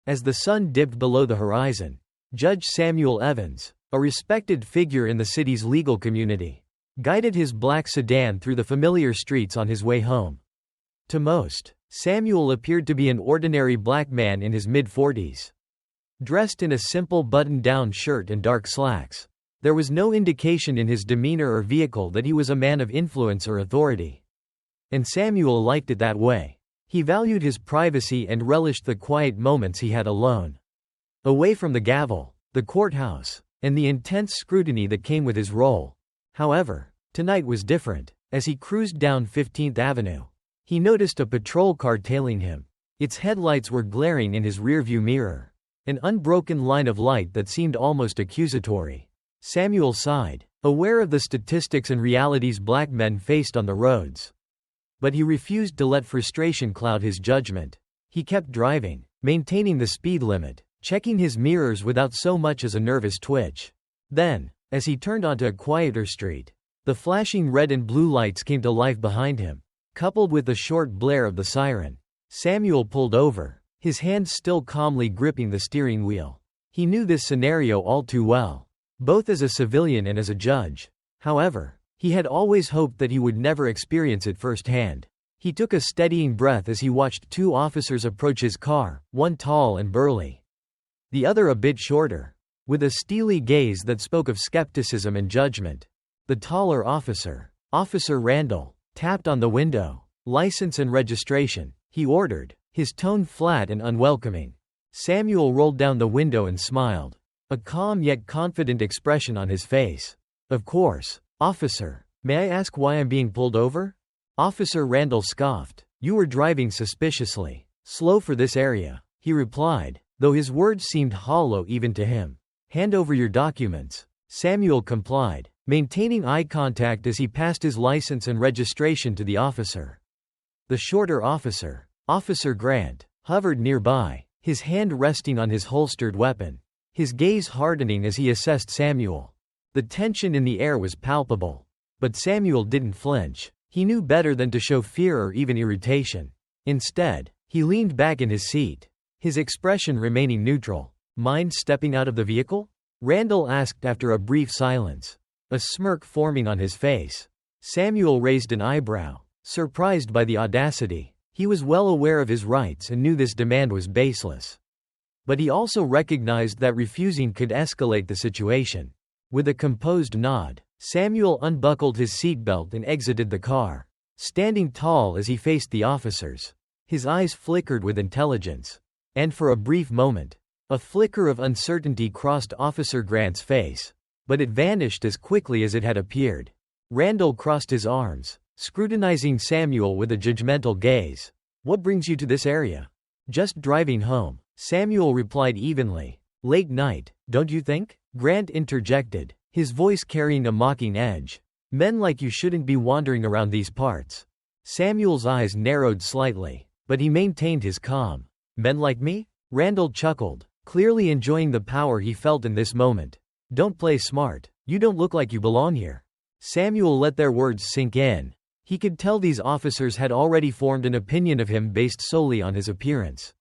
As the sun dipped below the horizon, Judge Samuel Evans, a respected figure in the city's legal community, guided his black sedan through the familiar streets on his way home. To most, Samuel appeared to be an ordinary black man in his mid-40s. Dressed in a simple button-down shirt and dark slacks, there was no indication in his demeanor or vehicle that he was a man of influence or authority. And Samuel liked it that way. He valued his privacy and relished the quiet moments he had alone. Away from the gavel, the courthouse, and the intense scrutiny that came with his role. However, tonight was different. As he cruised down 15th Avenue, he noticed a patrol car tailing him. Its headlights were glaring in his rearview mirror, an unbroken line of light that seemed almost accusatory. Samuel sighed, aware of the statistics and realities black men faced on the roads. But he refused to let frustration cloud his judgment. He kept driving, maintaining the speed limit, checking his mirrors without so much as a nervous twitch. Then, as he turned onto a quieter street, the flashing red and blue lights came to life behind him, coupled with the short blare of the siren. Samuel pulled over, his hands still calmly gripping the steering wheel. He knew this scenario all too well, both as a civilian and as a judge. However, he had always hoped that he would never experience it firsthand. He took a steadying breath as he watched two officers approach his car, one tall and burly, the other a bit shorter, with a steely gaze that spoke of skepticism and judgment. The taller officer, Officer Randall, tapped on the window. "License and registration," he ordered, his tone flat and unwelcoming. Samuel rolled down the window and smiled, a calm yet confident expression on his face. "Of course, officer. May I ask why I'm being pulled over?" Officer Randall scoffed. "You were driving suspiciously slow for this area," he replied, though his words seemed hollow even to him. "Hand over your documents." Samuel complied, maintaining eye contact as he passed his license and registration to the officer. The shorter officer, Officer Grant, hovered nearby, his hand resting on his holstered weapon, his gaze hardening as he assessed Samuel. The tension in the air was palpable. But Samuel didn't flinch. He knew better than to show fear or even irritation. Instead, he leaned back in his seat, his expression remaining neutral. "Mind stepping out of the vehicle?" Randall asked after a brief silence, a smirk forming on his face. Samuel raised an eyebrow, surprised by the audacity. He was well aware of his rights and knew this demand was baseless. But he also recognized that refusing could escalate the situation. With a composed nod, Samuel unbuckled his seatbelt and exited the car, standing tall as he faced the officers. His eyes flickered with intelligence. And for a brief moment, a flicker of uncertainty crossed Officer Grant's face, but it vanished as quickly as it had appeared. Randall crossed his arms, scrutinizing Samuel with a judgmental gaze. "What brings you to this area?" "Just driving home," Samuel replied evenly. "Late night, don't you think?" Grant interjected, his voice carrying a mocking edge. "Men like you shouldn't be wandering around these parts." Samuel's eyes narrowed slightly, but he maintained his calm. "Men like me?" Randall chuckled, clearly enjoying the power he felt in this moment. "Don't play smart. You don't look like you belong here." Samuel let their words sink in. He could tell these officers had already formed an opinion of him based solely on his appearance.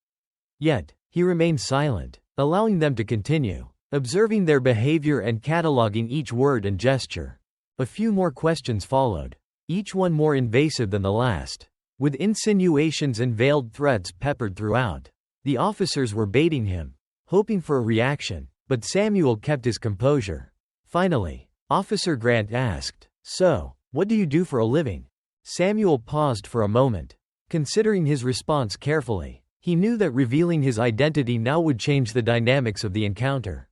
Yet, he remained silent, allowing them to continue, observing their behavior and cataloging each word and gesture. A few more questions followed, each one more invasive than the last, with insinuations and veiled threats peppered throughout. The officers were baiting him, hoping for a reaction, but Samuel kept his composure. Finally, Officer Grant asked, "So, what do you do for a living?" Samuel paused for a moment, considering his response carefully. He knew that revealing his identity now would change the dynamics of the encounter.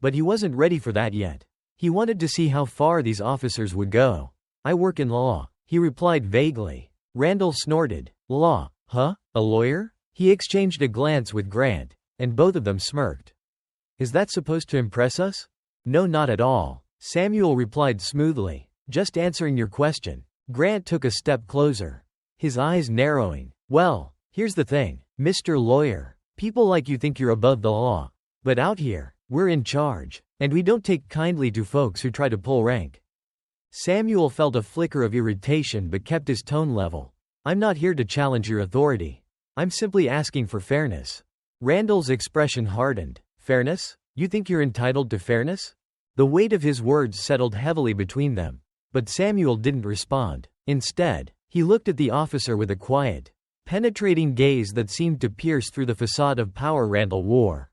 But he wasn't ready for that yet. He wanted to see how far these officers would go. "I work in law," he replied vaguely. Randall snorted. "Law, huh? A lawyer?" He exchanged a glance with Grant, and both of them smirked. "Is that supposed to impress us?" "No, not at all," Samuel replied smoothly. "Just answering your question." Grant took a step closer, his eyes narrowing. "Well, here's the thing, Mr. Lawyer. People like you think you're above the law. But out here, we're in charge, and we don't take kindly to folks who try to pull rank." Samuel felt a flicker of irritation but kept his tone level. "I'm not here to challenge your authority. I'm simply asking for fairness." Randall's expression hardened. Fairness? You think you're entitled to fairness? The weight of his words settled heavily between them. But Samuel didn't respond. Instead, he looked at the officer with a quiet, penetrating gaze that seemed to pierce through the facade of power Randall wore.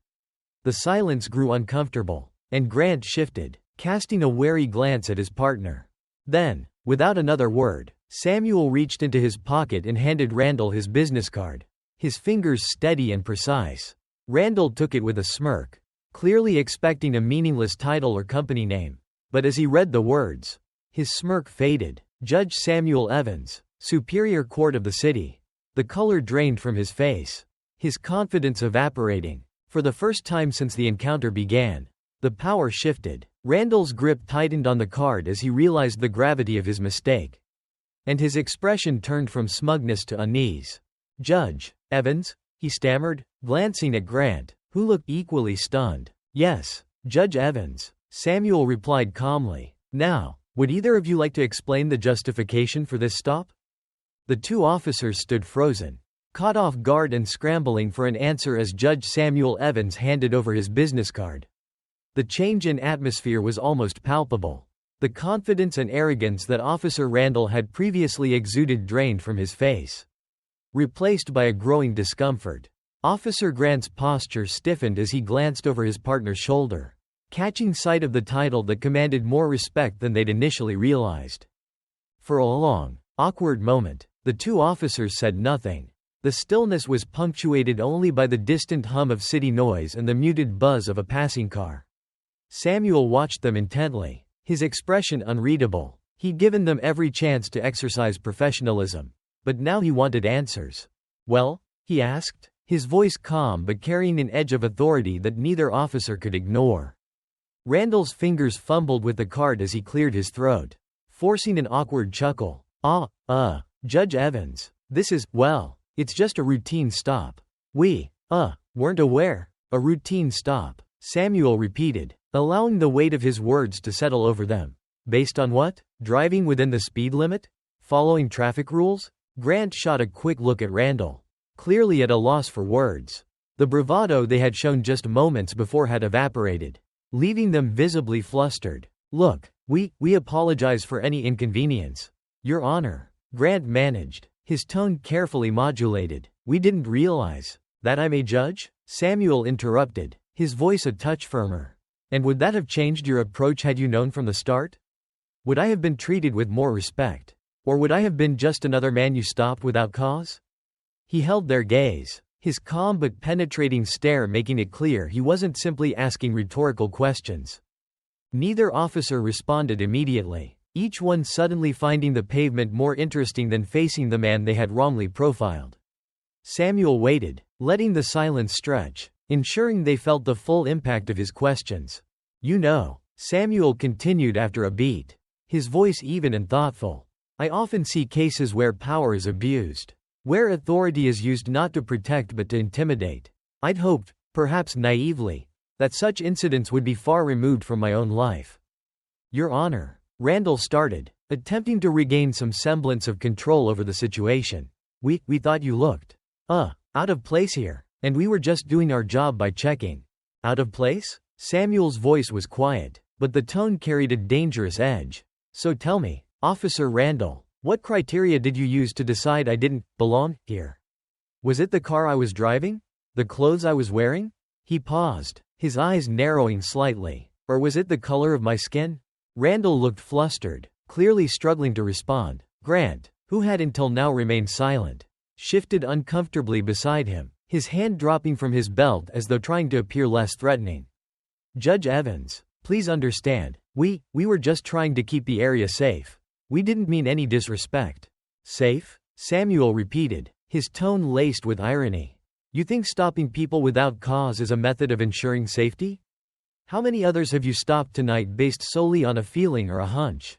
The silence grew uncomfortable, and Grant shifted, casting a wary glance at his partner. Then, without another word, Samuel reached into his pocket and handed Randall his business card, his fingers steady and precise. Randall took it with a smirk, clearly expecting a meaningless title or company name. But as he read the words, his smirk faded. Judge Samuel Evans, Superior Court of the City. The color drained from his face, his confidence evaporating. For the first time since the encounter began, the power shifted. Randall's grip tightened on the card as he realized the gravity of his mistake. And his expression turned from smugness to unease. Judge Evans? He stammered, glancing at Grant, who looked equally stunned. Yes, Judge Evans, Samuel replied calmly. Now, would either of you like to explain the justification for this stop? The two officers stood frozen, caught off guard and scrambling for an answer as Judge Samuel Evans handed over his business card. The change in atmosphere was almost palpable. The confidence and arrogance that Officer Randall had previously exuded drained from his face, replaced by a growing discomfort. Officer Grant's posture stiffened as he glanced over his partner's shoulder, catching sight of the title that commanded more respect than they'd initially realized. For a long, awkward moment, the two officers said nothing. The stillness was punctuated only by the distant hum of city noise and the muted buzz of a passing car. Samuel watched them intently, his expression unreadable. He'd given them every chance to exercise professionalism, but now he wanted answers. Well? He asked, his voice calm but carrying an edge of authority that neither officer could ignore. Randall's fingers fumbled with the card as he cleared his throat, forcing an awkward chuckle. Judge Evans, this is, well, it's just a routine stop. We, weren't aware. A routine stop, Samuel repeated, allowing the weight of his words to settle over them. Based on what? Driving within the speed limit? Following traffic rules? Grant shot a quick look at Randall, clearly at a loss for words. The bravado they had shown just moments before had evaporated, leaving them visibly flustered. Look, we apologize for any inconvenience. Your Honor, Grant managed, his tone carefully modulated. We didn't realize that I may judge? Samuel interrupted, his voice a touch firmer. And would that have changed your approach had you known from the start? Would I have been treated with more respect? Or would I have been just another man you stopped without cause? He held their gaze, his calm but penetrating stare making it clear he wasn't simply asking rhetorical questions. Neither officer responded immediately, each one suddenly finding the pavement more interesting than facing the man they had wrongly profiled. Samuel waited, letting the silence stretch, ensuring they felt the full impact of his questions. You know, Samuel continued after a beat, his voice even and thoughtful. I often see cases where power is abused, where authority is used not to protect but to intimidate. I'd hoped, perhaps naively, that such incidents would be far removed from my own life. Your Honor, Randall started, attempting to regain some semblance of control over the situation. We thought you looked, out of place here, and we were just doing our job by checking. Out of place? Samuel's voice was quiet, but the tone carried a dangerous edge. So tell me, Officer Randall, what criteria did you use to decide I didn't belong here? Was it the car I was driving? The clothes I was wearing? He paused, his eyes narrowing slightly. Or was it the color of my skin? Randall looked flustered, clearly struggling to respond. Grant, who had until now remained silent, shifted uncomfortably beside him, his hand dropping from his belt as though trying to appear less threatening. Judge Evans, please understand, we were just trying to keep the area safe. We didn't mean any disrespect. Safe? Samuel repeated, his tone laced with irony. You think stopping people without cause is a method of ensuring safety? How many others have you stopped tonight based solely on a feeling or a hunch?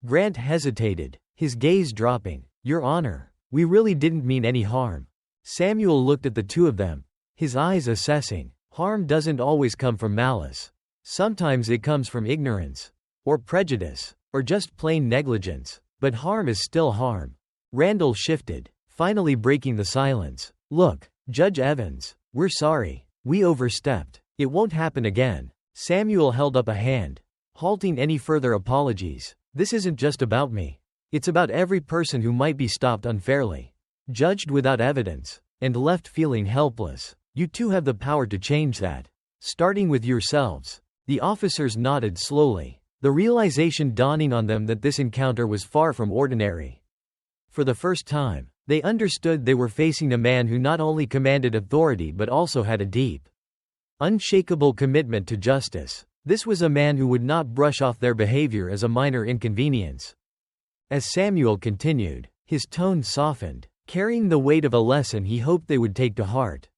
Grant hesitated, his gaze dropping. Your Honor, we really didn't mean any harm. Samuel looked at the two of them, his eyes assessing. Harm doesn't always come from malice. Sometimes it comes from ignorance, or prejudice, or just plain negligence. But harm is still harm. Randall shifted, finally breaking the silence. Look, Judge Evans, "We're sorry. We overstepped. It won't happen again." Samuel held up a hand, halting any further apologies. "This isn't just about me. It's about every person who might be stopped unfairly, judged without evidence, and left feeling helpless. You two have the power to change that. Starting with yourselves." The officers nodded slowly, the realization dawning on them that this encounter was far from ordinary. For the first time, they understood they were facing a man who not only commanded authority but also had a deep, unshakable commitment to justice. This was a man who would not brush off their behavior as a minor inconvenience. As Samuel continued, his tone softened, carrying the weight of a lesson he hoped they would take to heart.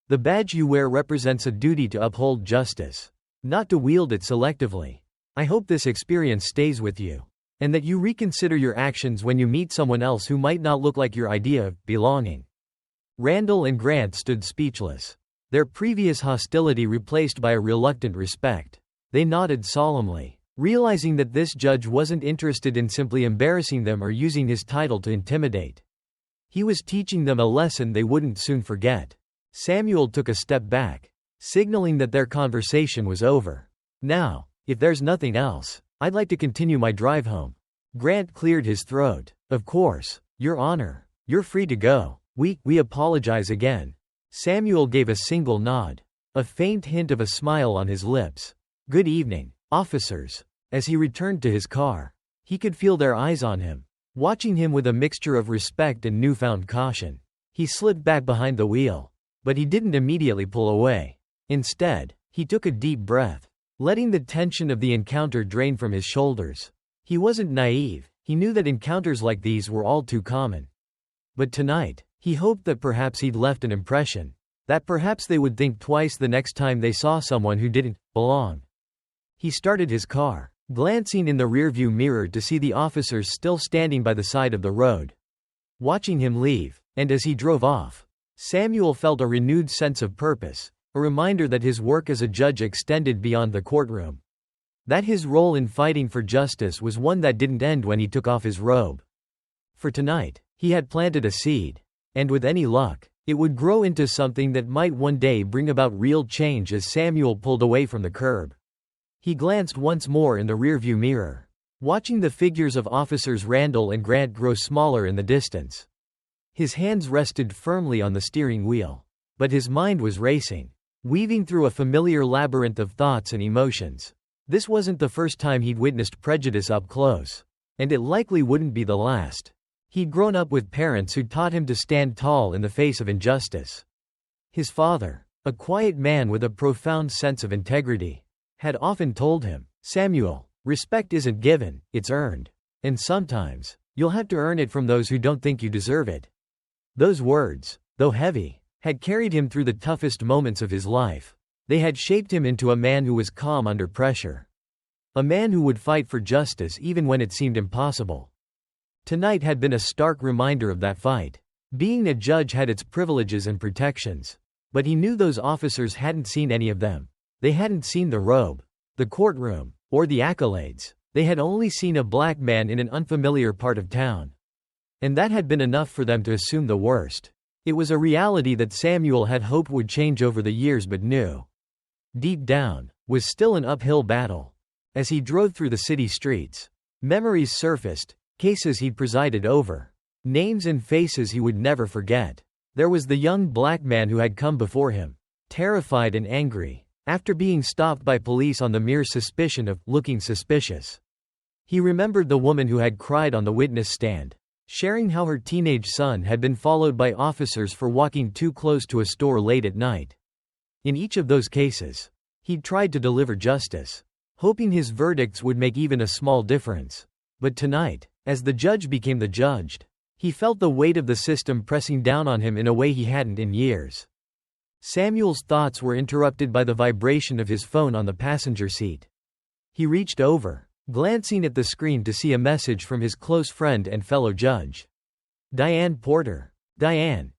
"The badge you wear represents a duty to uphold justice, not to wield it selectively. I hope this experience stays with you, and that you reconsider your actions when you meet someone else who might not look like your idea of belonging." Randall and Grant stood speechless, their previous hostility replaced by a reluctant respect. They nodded solemnly, realizing that this judge wasn't interested in simply embarrassing them or using his title to intimidate. He was teaching them a lesson they wouldn't soon forget. Samuel took a step back, signaling that their conversation was over. "Now, if there's nothing else, I'd like to continue my drive home." Grant cleared his throat. "Of course, Your Honor. You're free to go. We apologize again." Samuel gave a single nod, a faint hint of a smile on his lips. "Good evening, officers." As he returned to his car, he could feel their eyes on him, watching him with a mixture of respect and newfound caution. He slipped back behind the wheel, but he didn't immediately pull away. Instead, he took a deep breath, letting the tension of the encounter drain from his shoulders. He wasn't naive, he knew that encounters like these were all too common. But tonight, he hoped that perhaps he'd left an impression, that perhaps they would think twice the next time they saw someone who didn't belong. He started his car, glancing in the rearview mirror to see the officers still standing by the side of the road, watching him leave. And as he drove off, Samuel felt a renewed sense of purpose, a reminder that his work as a judge extended beyond the courtroom. That his role in fighting for justice was one that didn't end when he took off his robe. For tonight, he had planted a seed, and with any luck, it would grow into something that might one day bring about real change. As Samuel pulled away from the curb, he glanced once more in the rearview mirror, watching the figures of officers Randall and Grant grow smaller in the distance. His hands rested firmly on the steering wheel, but his mind was racing, weaving through a familiar labyrinth of thoughts and emotions. This wasn't the first time he'd witnessed prejudice up close, and it likely wouldn't be the last. He'd grown up with parents who taught him to stand tall in the face of injustice. His father, a quiet man with a profound sense of integrity, had often told him, "Samuel, respect isn't given, it's earned. And sometimes, you'll have to earn it from those who don't think you deserve it." Those words, though heavy, had carried him through the toughest moments of his life. They had shaped him into a man who was calm under pressure. A man who would fight for justice even when it seemed impossible. Tonight had been a stark reminder of that fight. Being a judge had its privileges and protections, but he knew those officers hadn't seen any of them. They hadn't seen the robe, the courtroom, or the accolades. They had only seen a black man in an unfamiliar part of town. And that had been enough for them to assume the worst. It was a reality that Samuel had hoped would change over the years but knew, deep down, was still an uphill battle. As he drove through the city streets, memories surfaced, cases he'd presided over, names and faces he would never forget. There was the young black man who had come before him, terrified and angry, after being stopped by police on the mere suspicion of looking suspicious. He remembered the woman who had cried on the witness stand, sharing how her teenage son had been followed by officers for walking too close to a store late at night. In each of those cases, he'd tried to deliver justice, hoping his verdicts would make even a small difference. But tonight, as the judge became the judged, he felt the weight of the system pressing down on him in a way he hadn't in years. Samuel's thoughts were interrupted by the vibration of his phone on the passenger seat. He reached over, glancing at the screen to see a message from his close friend and fellow judge. "Diane Porter. Diane.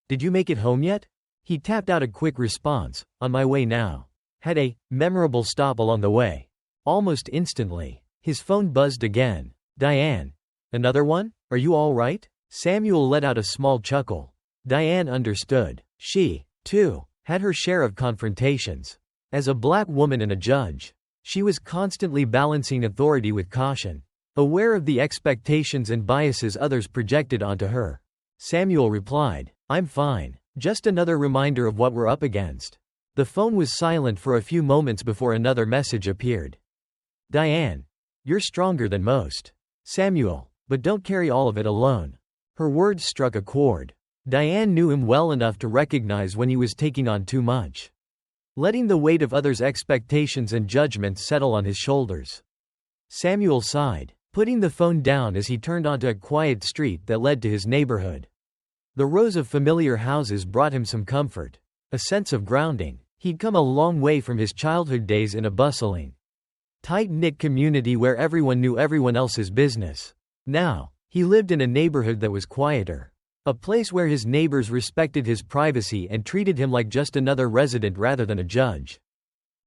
Did you make it home yet?" He tapped out a quick response, "On my way now." Had a memorable stop along the way. Almost instantly, his phone buzzed again. "Diane. Another one? Are you all right?" Samuel let out a small chuckle. Diane understood. She, too, had her share of confrontations. As a black woman and a judge, she was constantly balancing authority with caution, aware of the expectations and biases others projected onto her. Samuel replied, "I'm fine. Just another reminder of what we're up against." The phone was silent for a few moments before another message appeared. "Diane, you're stronger than most." "Samuel, but don't carry all of it alone." Her words struck a chord. Diane knew him well enough to recognize when he was taking on too much, letting the weight of others' expectations and judgments settle on his shoulders. Samuel sighed, putting the phone down as he turned onto a quiet street that led to his neighborhood. The rows of familiar houses brought him some comfort, a sense of grounding. He'd come a long way from his childhood days in a bustling, tight-knit community where everyone knew everyone else's business. Now, he lived in a neighborhood that was quieter, a place where his neighbors respected his privacy and treated him like just another resident rather than a judge.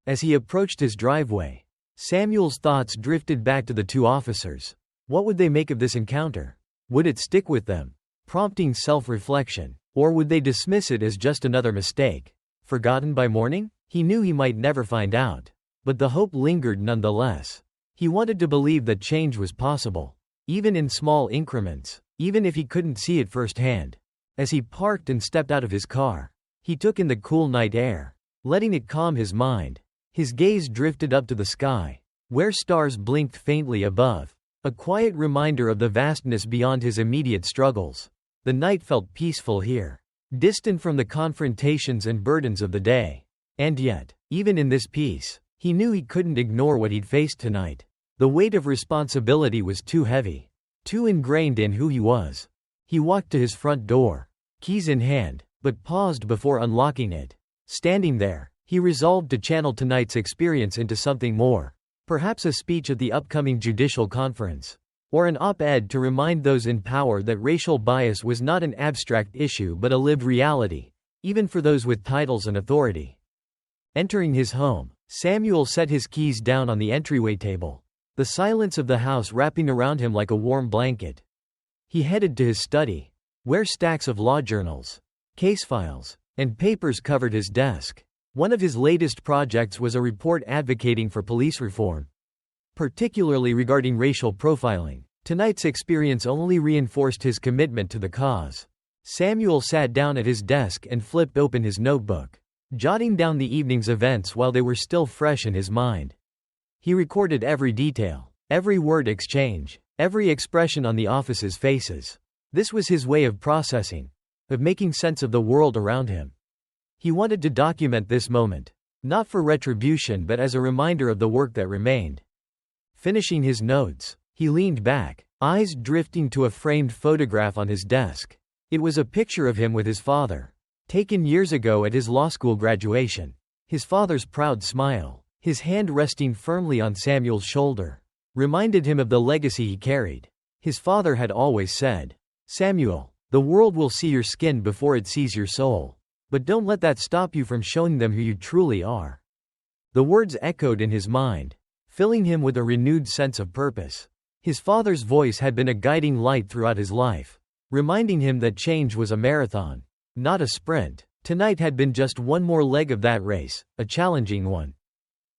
As he approached his driveway, Samuel's thoughts drifted back to the two officers. What would they make of this encounter? Would it stick with them, prompting self-reflection, or would they dismiss it as just another mistake, forgotten by morning? He knew he might never find out, but the hope lingered nonetheless. He wanted to believe that change was possible, even in small increments, even if he couldn't see it firsthand. As he parked and stepped out of his car, he took in the cool night air, letting it calm his mind. His gaze drifted up to the sky, where stars blinked faintly above, a quiet reminder of the vastness beyond his immediate struggles. The night felt peaceful here, distant from the confrontations and burdens of the day. And yet, even in this peace, he knew he couldn't ignore what he'd faced tonight. The weight of responsibility was too heavy, too ingrained in who he was. He walked to his front door, keys in hand, but paused before unlocking it. Standing there, he resolved to channel tonight's experience into something more. Perhaps a speech at the upcoming judicial conference, or an op-ed to remind those in power that racial bias was not an abstract issue but a lived reality, even for those with titles and authority. Entering his home, Samuel set his keys down on the entryway table, the silence of the house wrapping around him like a warm blanket. He headed to his study, where stacks of law journals, case files, and papers covered his desk. One of his latest projects was a report advocating for police reform, particularly regarding racial profiling. Tonight's experience only reinforced his commitment to the cause. Samuel sat down at his desk and flipped open his notebook, jotting down the evening's events while they were still fresh in his mind. He recorded every detail, every word exchange, every expression on the office's faces. This was his way of processing, of making sense of the world around him. He wanted to document this moment, not for retribution but as a reminder of the work that remained. Finishing his notes, he leaned back, eyes drifting to a framed photograph on his desk. It was a picture of him with his father, taken years ago at his law school graduation. His father's proud smile, his hand resting firmly on Samuel's shoulder, reminded him of the legacy he carried. His father had always said, "Samuel, the world will see your skin before it sees your soul. But don't let that stop you from showing them who you truly are." The words echoed in his mind, filling him with a renewed sense of purpose. His father's voice had been a guiding light throughout his life, reminding him that change was a marathon, not a sprint. Tonight had been just one more leg of that race, a challenging one,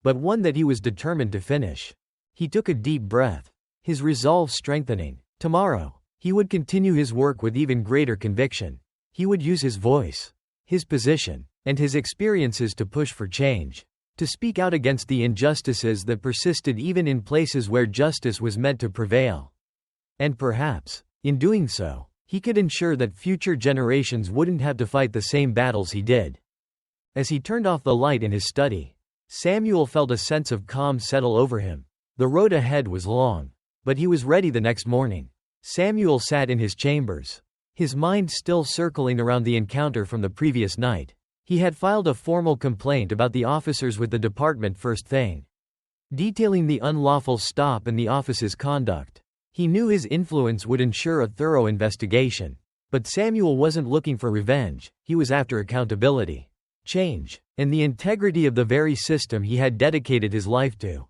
but one that he was determined to finish. He took a deep breath, his resolve strengthening. Tomorrow, he would continue his work with even greater conviction. He would use his voice, his position, and his experiences to push for change, to speak out against the injustices that persisted even in places where justice was meant to prevail. And perhaps, in doing so, he could ensure that future generations wouldn't have to fight the same battles he did. As he turned off the light in his study, Samuel felt a sense of calm settle over him. The road ahead was long, but he was ready the next morning. Samuel sat in his chambers, his mind still circling around the encounter from the previous night. He had filed a formal complaint about the officers with the department first thing, detailing the unlawful stop and the office's conduct. He knew his influence would ensure a thorough investigation. But Samuel wasn't looking for revenge, he was after accountability, change, and the integrity of the very system he had dedicated his life to.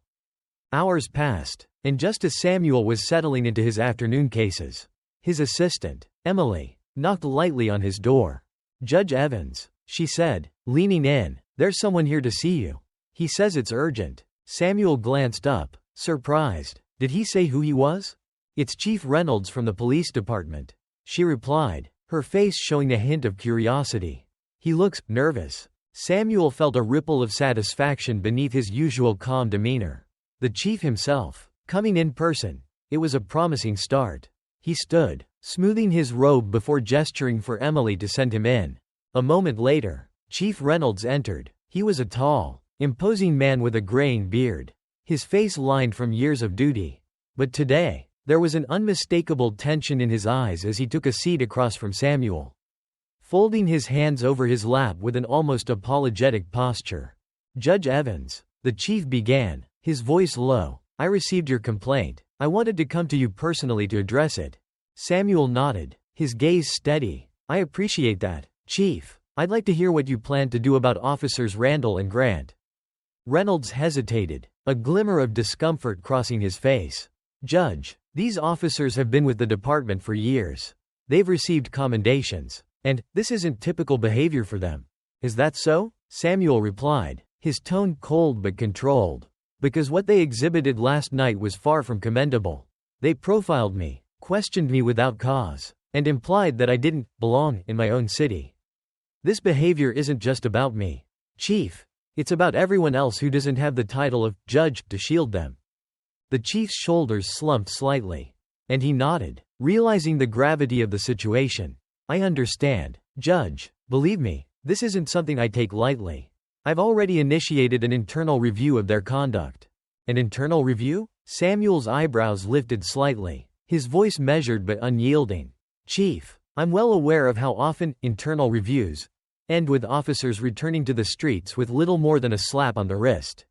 Hours passed, and just as Samuel was settling into his afternoon cases, his assistant, Emily, knocked lightly on his door. "Judge Evans," she said, leaning in. There's someone here to see you. He says it's urgent. Samuel glanced up, surprised. Did he say who he was? It's Chief Reynolds from the police department, she replied, her face showing a hint of curiosity. He looks nervous. Samuel felt a ripple of satisfaction beneath his usual calm demeanor. The chief himself, coming in person. It was a promising start. He stood, smoothing his robe before gesturing for Emily to send him in. A moment later, Chief Reynolds entered. He was a tall, imposing man with a graying beard, his face lined from years of duty. But today, there was an unmistakable tension in his eyes as he took a seat across from Samuel, folding his hands over his lap with an almost apologetic posture. Judge Evans, the chief began, his voice low. I received your complaint. I wanted to come to you personally to address it. Samuel nodded, his gaze steady. I appreciate that, Chief. I'd like to hear what you plan to do about Officers Randall and Grant. Reynolds hesitated, a glimmer of discomfort crossing his face. Judge, these officers have been with the department for years. They've received commendations. And, this isn't typical behavior for them. Is that so? Samuel replied, his tone cold but controlled. Because what they exhibited last night was far from commendable. They profiled me, questioned me without cause, and implied that I didn't belong in my own city. This behavior isn't just about me, Chief. It's about everyone else who doesn't have the title of judge to shield them. The chief's shoulders slumped slightly, and he nodded, realizing the gravity of the situation. I understand, Judge. Believe me, this isn't something I take lightly. I've already initiated an internal review of their conduct. An internal review? Samuel's eyebrows lifted slightly, his voice measured but unyielding. Chief, I'm well aware of how often internal reviews end with officers returning to the streets with little more than a slap on the wrist.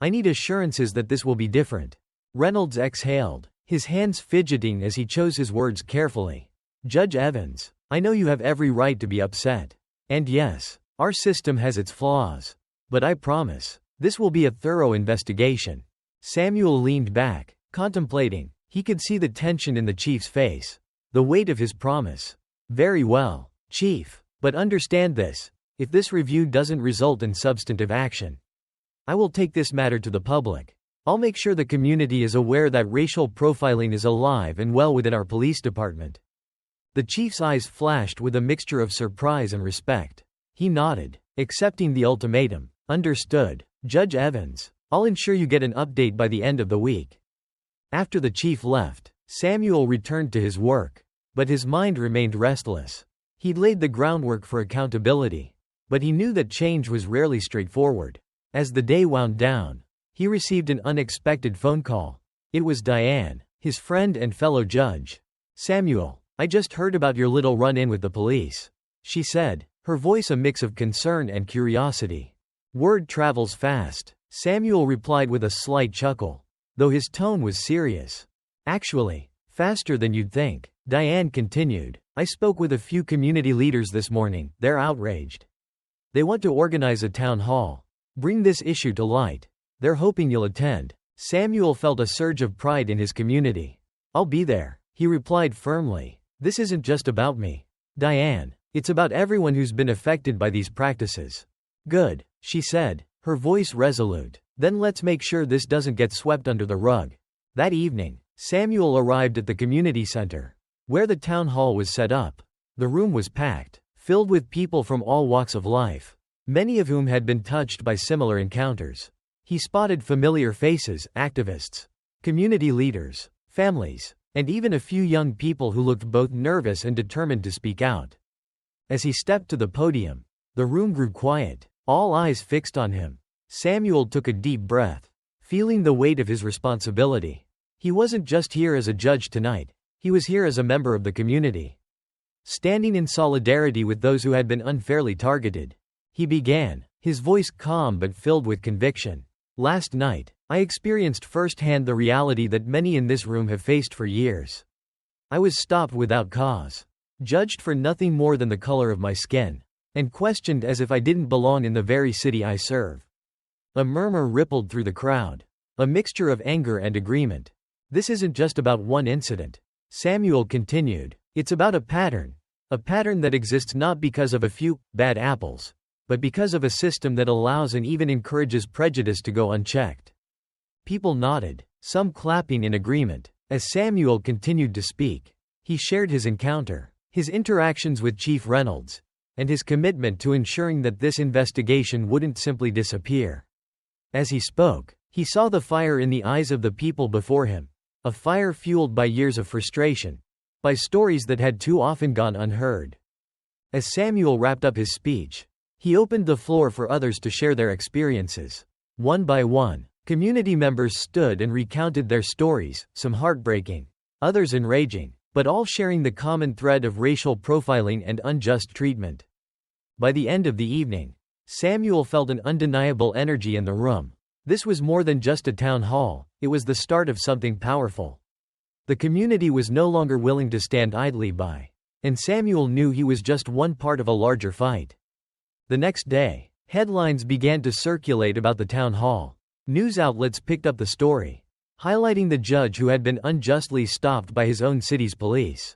I need assurances that this will be different. Reynolds exhaled, his hands fidgeting as he chose his words carefully. Judge Evans, I know you have every right to be upset. And yes, our system has its flaws. But I promise, this will be a thorough investigation. Samuel leaned back, contemplating. He could see the tension in the chief's face. The weight of his promise. Very well, Chief. But understand this. If this review doesn't result in substantive action, I will take this matter to the public. I'll make sure the community is aware that racial profiling is alive and well within our police department. The chief's eyes flashed with a mixture of surprise and respect. He nodded, accepting the ultimatum. Understood, Judge Evans. I'll ensure you get an update by the end of the week. After the chief left, Samuel returned to his work. But his mind remained restless. He'd laid the groundwork for accountability. But he knew that change was rarely straightforward. As the day wound down, he received an unexpected phone call. It was Diane, his friend and fellow judge. Samuel, I just heard about your little run-in with the police, she said, her voice a mix of concern and curiosity. Word travels fast, Samuel replied with a slight chuckle, though his tone was serious. Actually, faster than you'd think, Diane continued. I spoke with a few community leaders this morning. They're outraged. They want to organize a town hall. Bring this issue to light. They're hoping you'll attend. Samuel felt a surge of pride in his community. I'll be there, he replied firmly. This isn't just about me, Diane. It's about everyone who's been affected by these practices. Good, she said, her voice resolute. Then let's make sure this doesn't get swept under the rug. That evening, Samuel arrived at the community center, where the town hall was set up. The room was packed, filled with people from all walks of life, many of whom had been touched by similar encounters. He spotted familiar faces, activists, community leaders, families, and even a few young people who looked both nervous and determined to speak out. As he stepped to the podium, the room grew quiet, all eyes fixed on him. Samuel took a deep breath, feeling the weight of his responsibility. He wasn't just here as a judge tonight, he was here as a member of the community, standing in solidarity with those who had been unfairly targeted. He began, his voice calm but filled with conviction. Last night, I experienced firsthand the reality that many in this room have faced for years. I was stopped without cause, judged for nothing more than the color of my skin, and questioned as if I didn't belong in the very city I serve. A murmur rippled through the crowd, a mixture of anger and agreement. This isn't just about one incident, Samuel continued. It's about a pattern. A pattern that exists not because of a few bad apples, but because of a system that allows and even encourages prejudice to go unchecked. People nodded, some clapping in agreement, as Samuel continued to speak. He shared his encounter, his interactions with Chief Reynolds, and his commitment to ensuring that this investigation wouldn't simply disappear. As he spoke, he saw the fire in the eyes of the people before him, a fire fueled by years of frustration, by stories that had too often gone unheard. As Samuel wrapped up his speech, he opened the floor for others to share their experiences. One by one, community members stood and recounted their stories, some heartbreaking, others enraging, but all sharing the common thread of racial profiling and unjust treatment. By the end of the evening, Samuel felt an undeniable energy in the room. This was more than just a town hall, it was the start of something powerful. The community was no longer willing to stand idly by, and Samuel knew he was just one part of a larger fight. The next day, headlines began to circulate about the town hall. News outlets picked up the story, highlighting the judge who had been unjustly stopped by his own city's police.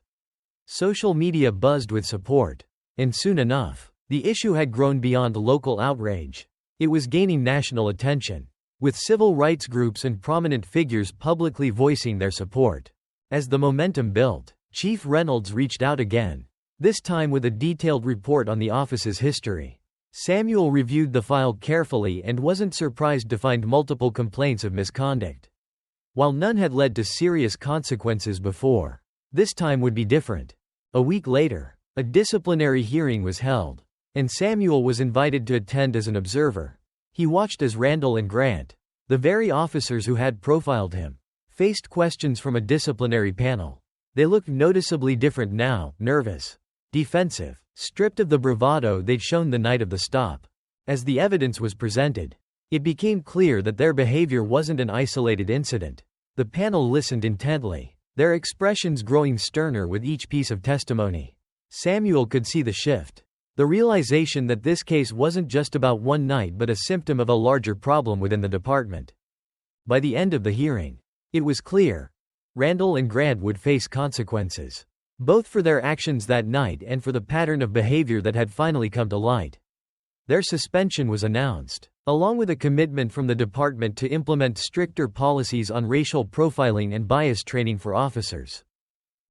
Social media buzzed with support, and soon enough, the issue had grown beyond local outrage. It was gaining national attention, with civil rights groups and prominent figures publicly voicing their support. As the momentum built, Chief Reynolds reached out again, this time with a detailed report on the office's history. Samuel reviewed the file carefully and wasn't surprised to find multiple complaints of misconduct. While none had led to serious consequences before, this time would be different. A week later, a disciplinary hearing was held, and Samuel was invited to attend as an observer. He watched as Randall and Grant, the very officers who had profiled him, faced questions from a disciplinary panel. They looked noticeably different now, nervous, defensive, stripped of the bravado they'd shown the night of the stop. As the evidence was presented, it became clear that their behavior wasn't an isolated incident. The panel listened intently, their expressions growing sterner with each piece of testimony. Samuel could see the shift. The realization that this case wasn't just about one night but a symptom of a larger problem within the department. By the end of the hearing, it was clear. Randall and Grant would face consequences, both for their actions that night and for the pattern of behavior that had finally come to light. Their suspension was announced, along with a commitment from the department to implement stricter policies on racial profiling and bias training for officers.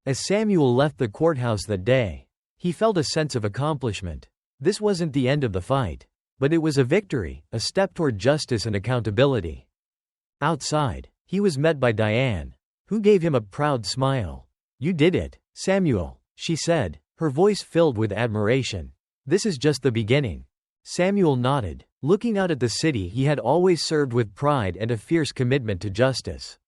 As Samuel left the courthouse that day, he felt a sense of accomplishment. This wasn't the end of the fight, but it was a victory, a step toward justice and accountability. Outside, he was met by Diane, who gave him a proud smile. "You did it, Samuel," she said, her voice filled with admiration. "This is just the beginning." Samuel nodded, looking out at the city he had always served with pride and a fierce commitment to justice.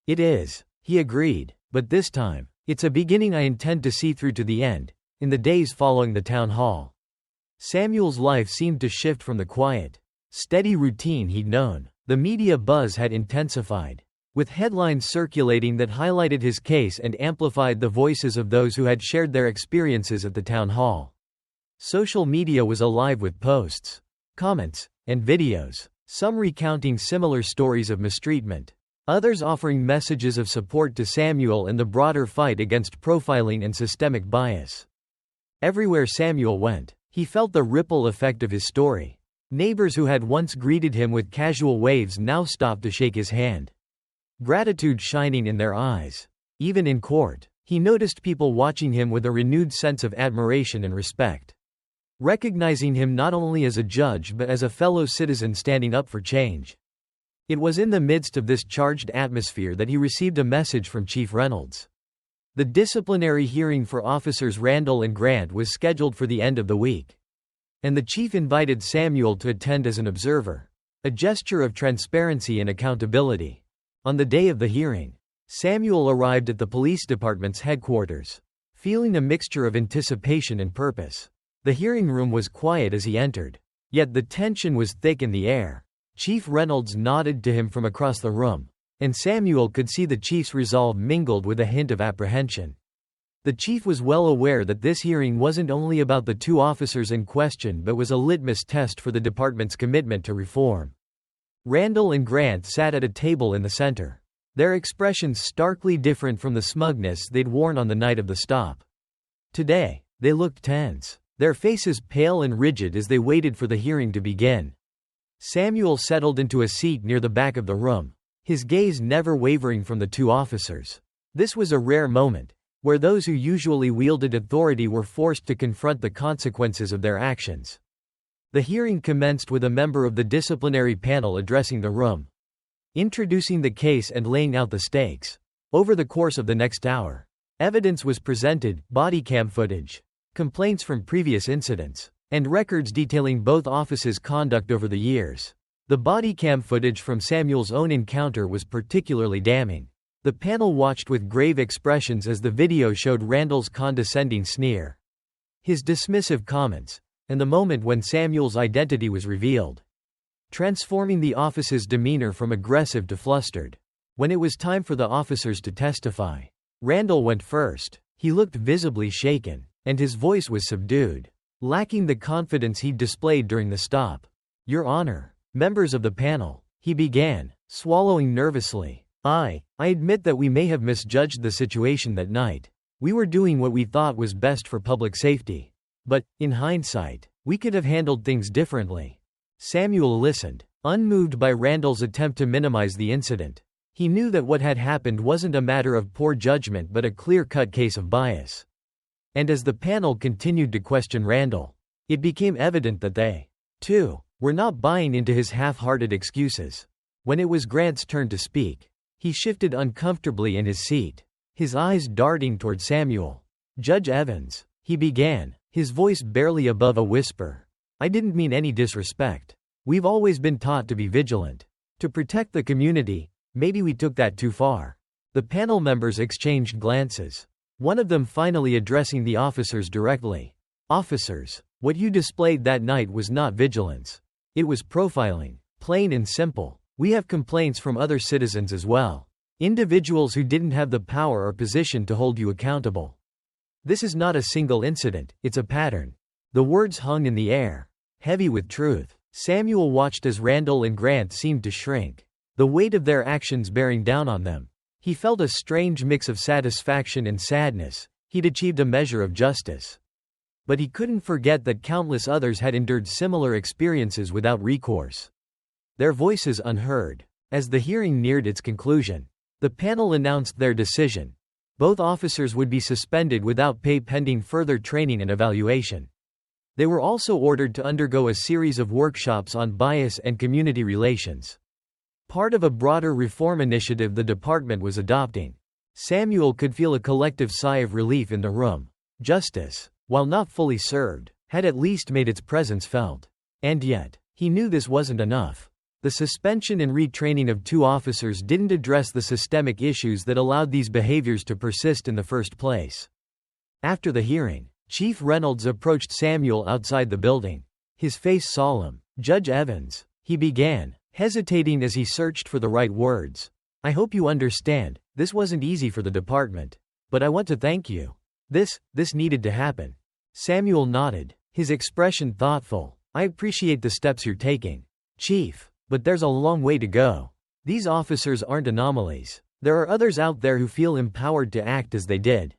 "It is," he agreed, "but this time, it's a beginning I intend to see through to the end." In the days following the town hall, Samuel's life seemed to shift from the quiet, steady routine he'd known. The media buzz had intensified, with headlines circulating that highlighted his case and amplified the voices of those who had shared their experiences at the town hall. Social media was alive with posts, comments, and videos, some recounting similar stories of mistreatment, others offering messages of support to Samuel in the broader fight against profiling and systemic bias. Everywhere Samuel went, he felt the ripple effect of his story. Neighbors who had once greeted him with casual waves now stopped to shake his hand, gratitude shining in their eyes. Even in court, he noticed people watching him with a renewed sense of admiration and respect, recognizing him not only as a judge but as a fellow citizen standing up for change. It was in the midst of this charged atmosphere that he received a message from Chief Reynolds. The disciplinary hearing for officers Randall and Grant was scheduled for the end of the week, and the chief invited Samuel to attend as an observer, a gesture of transparency and accountability. On the day of the hearing, Samuel arrived at the police department's headquarters, feeling a mixture of anticipation and purpose. The hearing room was quiet as he entered, yet the tension was thick in the air. Chief Reynolds nodded to him from across the room, and Samuel could see the chief's resolve mingled with a hint of apprehension. The chief was well aware that this hearing wasn't only about the two officers in question but was a litmus test for the department's commitment to reform. Randall and Grant sat at a table in the center, their expressions starkly different from the smugness they'd worn on the night of the stop. Today, They looked tense, their faces pale and rigid as they waited for the hearing to begin. Samuel settled into a seat near the back of the room, his gaze never wavering from the two officers. This was a rare moment, where those who usually wielded authority were forced to confront the consequences of their actions. The hearing commenced with a member of the disciplinary panel addressing the room, introducing the case and laying out the stakes. Over the course of the next hour, evidence was presented, body cam footage, complaints from previous incidents, and records detailing both officers' conduct over the years. The body cam footage from Samuel's own encounter was particularly damning. The panel watched with grave expressions as the video showed Randall's condescending sneer, his dismissive comments, and the moment when Samuel's identity was revealed, transforming the officer's demeanor from aggressive to flustered. When it was time for the officers to testify, Randall went first. He looked visibly shaken, and his voice was subdued, lacking the confidence he'd displayed during the stop. "Your Honor, members of the panel," he began, swallowing nervously. I admit that we may have misjudged the situation that night. We were doing what we thought was best for public safety. But, in hindsight, we could have handled things differently." Samuel listened, unmoved by Randall's attempt to minimize the incident. He knew that what had happened wasn't a matter of poor judgment but a clear-cut case of bias. And as the panel continued to question Randall, it became evident that they, too, were not buying into his half-hearted excuses. When it was Grant's turn to speak, he shifted uncomfortably in his seat, his eyes darting toward Samuel. "Judge Evans," he began, his voice barely above a whisper, "I didn't mean any disrespect. We've always been taught to be vigilant, to protect the community. Maybe we took that too far." The panel members exchanged glances, one of them finally addressing the officers directly. "Officers, what you displayed that night was not vigilance. It was profiling, plain and simple. We have complaints from other citizens as well. Individuals who didn't have the power or position to hold you accountable. This is not a single incident, it's a pattern." The words hung in the air, heavy with truth. Samuel watched as Randall and Grant seemed to shrink, the weight of their actions bearing down on them. He felt a strange mix of satisfaction and sadness. He'd achieved a measure of justice. But he couldn't forget that countless others had endured similar experiences without recourse, their voices unheard. As the hearing neared its conclusion, the panel announced their decision. Both officers would be suspended without pay pending further training and evaluation. They were also ordered to undergo a series of workshops on bias and community relations, part of a broader reform initiative the department was adopting. Samuel could feel a collective sigh of relief in the room. Justice, while not fully served, had at least made its presence felt. And yet, he knew this wasn't enough. The suspension and retraining of two officers didn't address the systemic issues that allowed these behaviors to persist in the first place. After the hearing, Chief Reynolds approached Samuel outside the building, his face solemn. "Judge Evans," he began, hesitating as he searched for the right words. "I hope you understand, this wasn't easy for the department. But I want to thank you. This needed to happen." Samuel nodded, his expression thoughtful. "I appreciate the steps you're taking, Chief. But there's a long way to go. These officers aren't anomalies. There are others out there who feel empowered to act as they did.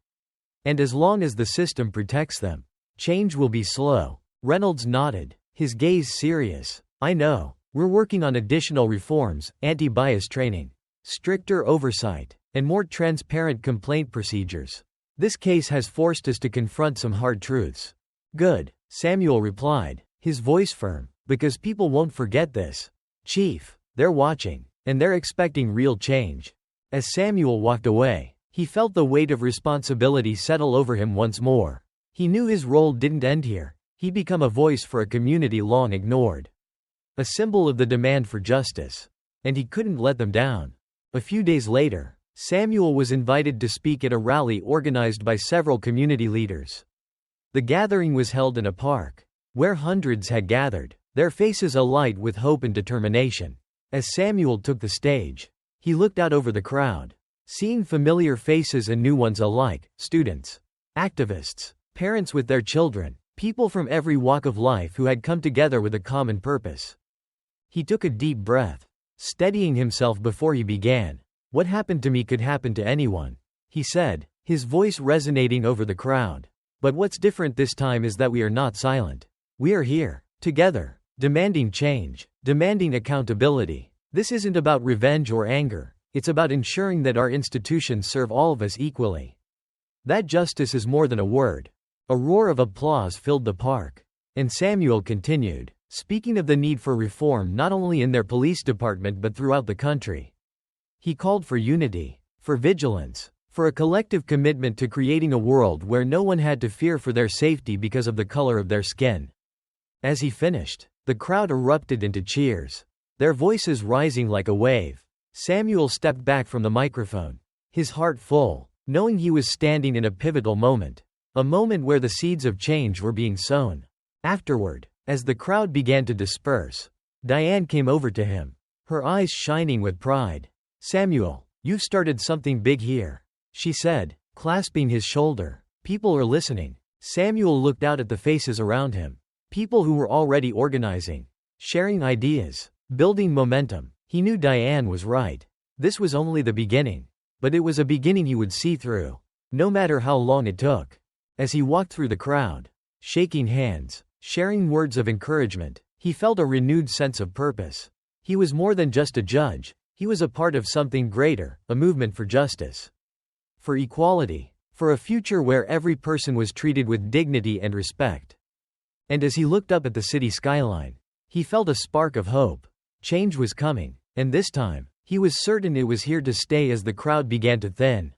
And as long as the system protects them, change will be slow." Reynolds nodded, his gaze serious. "I know. We're working on additional reforms, anti-bias training, stricter oversight, and more transparent complaint procedures. This case has forced us to confront some hard truths." "Good," Samuel replied, his voice firm, "because people won't forget this. Chief, they're watching, and they're expecting real change." As Samuel walked away, he felt the weight of responsibility settle over him once more. He knew his role didn't end here. He'd become a voice for a community long ignored, a symbol of the demand for justice. And he couldn't let them down. A few days later, Samuel was invited to speak at a rally organized by several community leaders. The gathering was held in a park, where hundreds had gathered, their faces alight with hope and determination. As Samuel took the stage, he looked out over the crowd, seeing familiar faces and new ones alike, students, activists, parents with their children, people from every walk of life who had come together with a common purpose. He took a deep breath, steadying himself before he began. "What happened to me could happen to anyone," he said, his voice resonating over the crowd. But what's different this time is that we are not silent. We are here, together, demanding change, demanding accountability. This isn't about revenge or anger, it's about ensuring that our institutions serve all of us equally. That justice is more than a word. A roar of applause filled the park. And Samuel continued, speaking of the need for reform not only in their police department but throughout the country. He called for unity, for vigilance, for a collective commitment to creating a world where no one had to fear for their safety because of the color of their skin. As he finished, the crowd erupted into cheers, their voices rising like a wave. Samuel stepped back from the microphone, his heart full, knowing he was standing in a pivotal moment, a moment where the seeds of change were being sown. Afterward, as the crowd began to disperse, Diane came over to him, her eyes shining with pride. "Samuel, you've started something big here," she said, clasping his shoulder. "People are listening." Samuel looked out at the faces around him, people who were already organizing, sharing ideas, building momentum. He knew Diane was right. This was only the beginning, but it was a beginning he would see through, no matter how long it took. As he walked through the crowd, shaking hands, sharing words of encouragement, he felt a renewed sense of purpose. He was more than just a judge, he was a part of something greater, a movement for justice, for equality, for a future where every person was treated with dignity and respect. And as he looked up at the city skyline, he felt a spark of hope. Change was coming, and this time, he was certain it was here to stay as the crowd began to thin.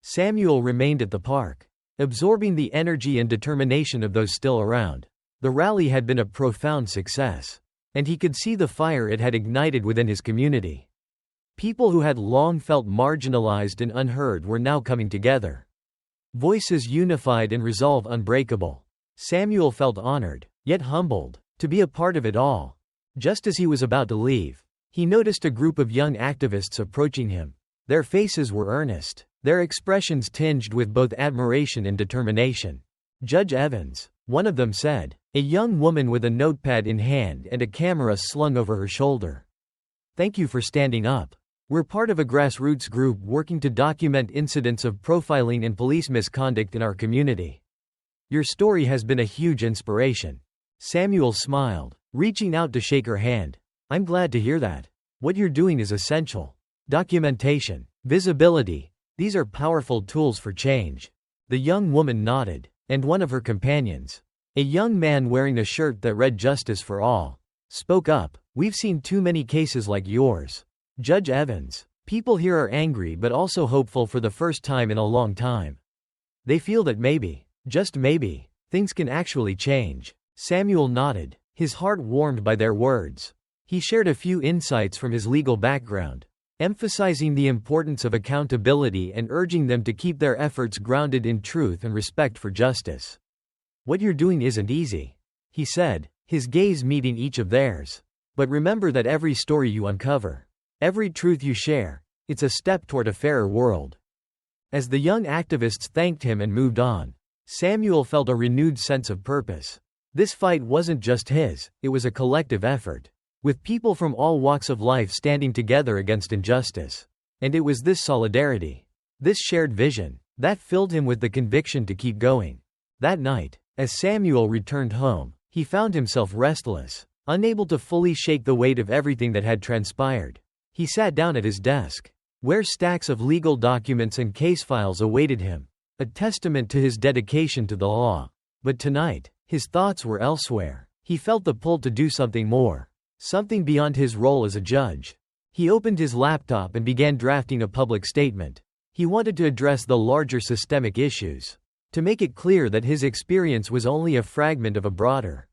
Samuel remained at the park, absorbing the energy and determination of those still around. The rally had been a profound success, and he could see the fire it had ignited within his community. People who had long felt marginalized and unheard were now coming together. Voices unified and resolve unbreakable. Samuel felt honored, yet humbled, to be a part of it all. Just as he was about to leave, he noticed a group of young activists approaching him. Their faces were earnest, their expressions tinged with both admiration and determination. "Judge Evans," one of them said, a young woman with a notepad in hand and a camera slung over her shoulder. "Thank you for standing up. We're part of a grassroots group working to document incidents of profiling and police misconduct in our community. Your story has been a huge inspiration." Samuel smiled, reaching out to shake her hand. "I'm glad to hear that. What you're doing is essential. Documentation, visibility, these are powerful tools for change." The young woman nodded, and one of her companions, a young man wearing a shirt that read "Justice for All," spoke up. "We've seen too many cases like yours, Judge Evans. People here are angry but also hopeful for the first time in a long time. They feel that maybe, just maybe, things can actually change." Samuel nodded, his heart warmed by their words. He shared a few insights from his legal background, emphasizing the importance of accountability and urging them to keep their efforts grounded in truth and respect for justice. "What you're doing isn't easy," he said, his gaze meeting each of theirs. "But remember that every story you uncover, every truth you share, it's a step toward a fairer world." As the young activists thanked him and moved on, Samuel felt a renewed sense of purpose. This fight wasn't just his, it was a collective effort, with people from all walks of life standing together against injustice. And it was this solidarity, this shared vision, that filled him with the conviction to keep going. That night, as Samuel returned home, he found himself restless, unable to fully shake the weight of everything that had transpired. He sat down at his desk, where stacks of legal documents and case files awaited him, a testament to his dedication to the law. But tonight, his thoughts were elsewhere. He felt the pull to do something more, something beyond his role as a judge. He opened his laptop and began drafting a public statement. He wanted to address the larger systemic issues, to make it clear that his experience was only a fragment of a broader,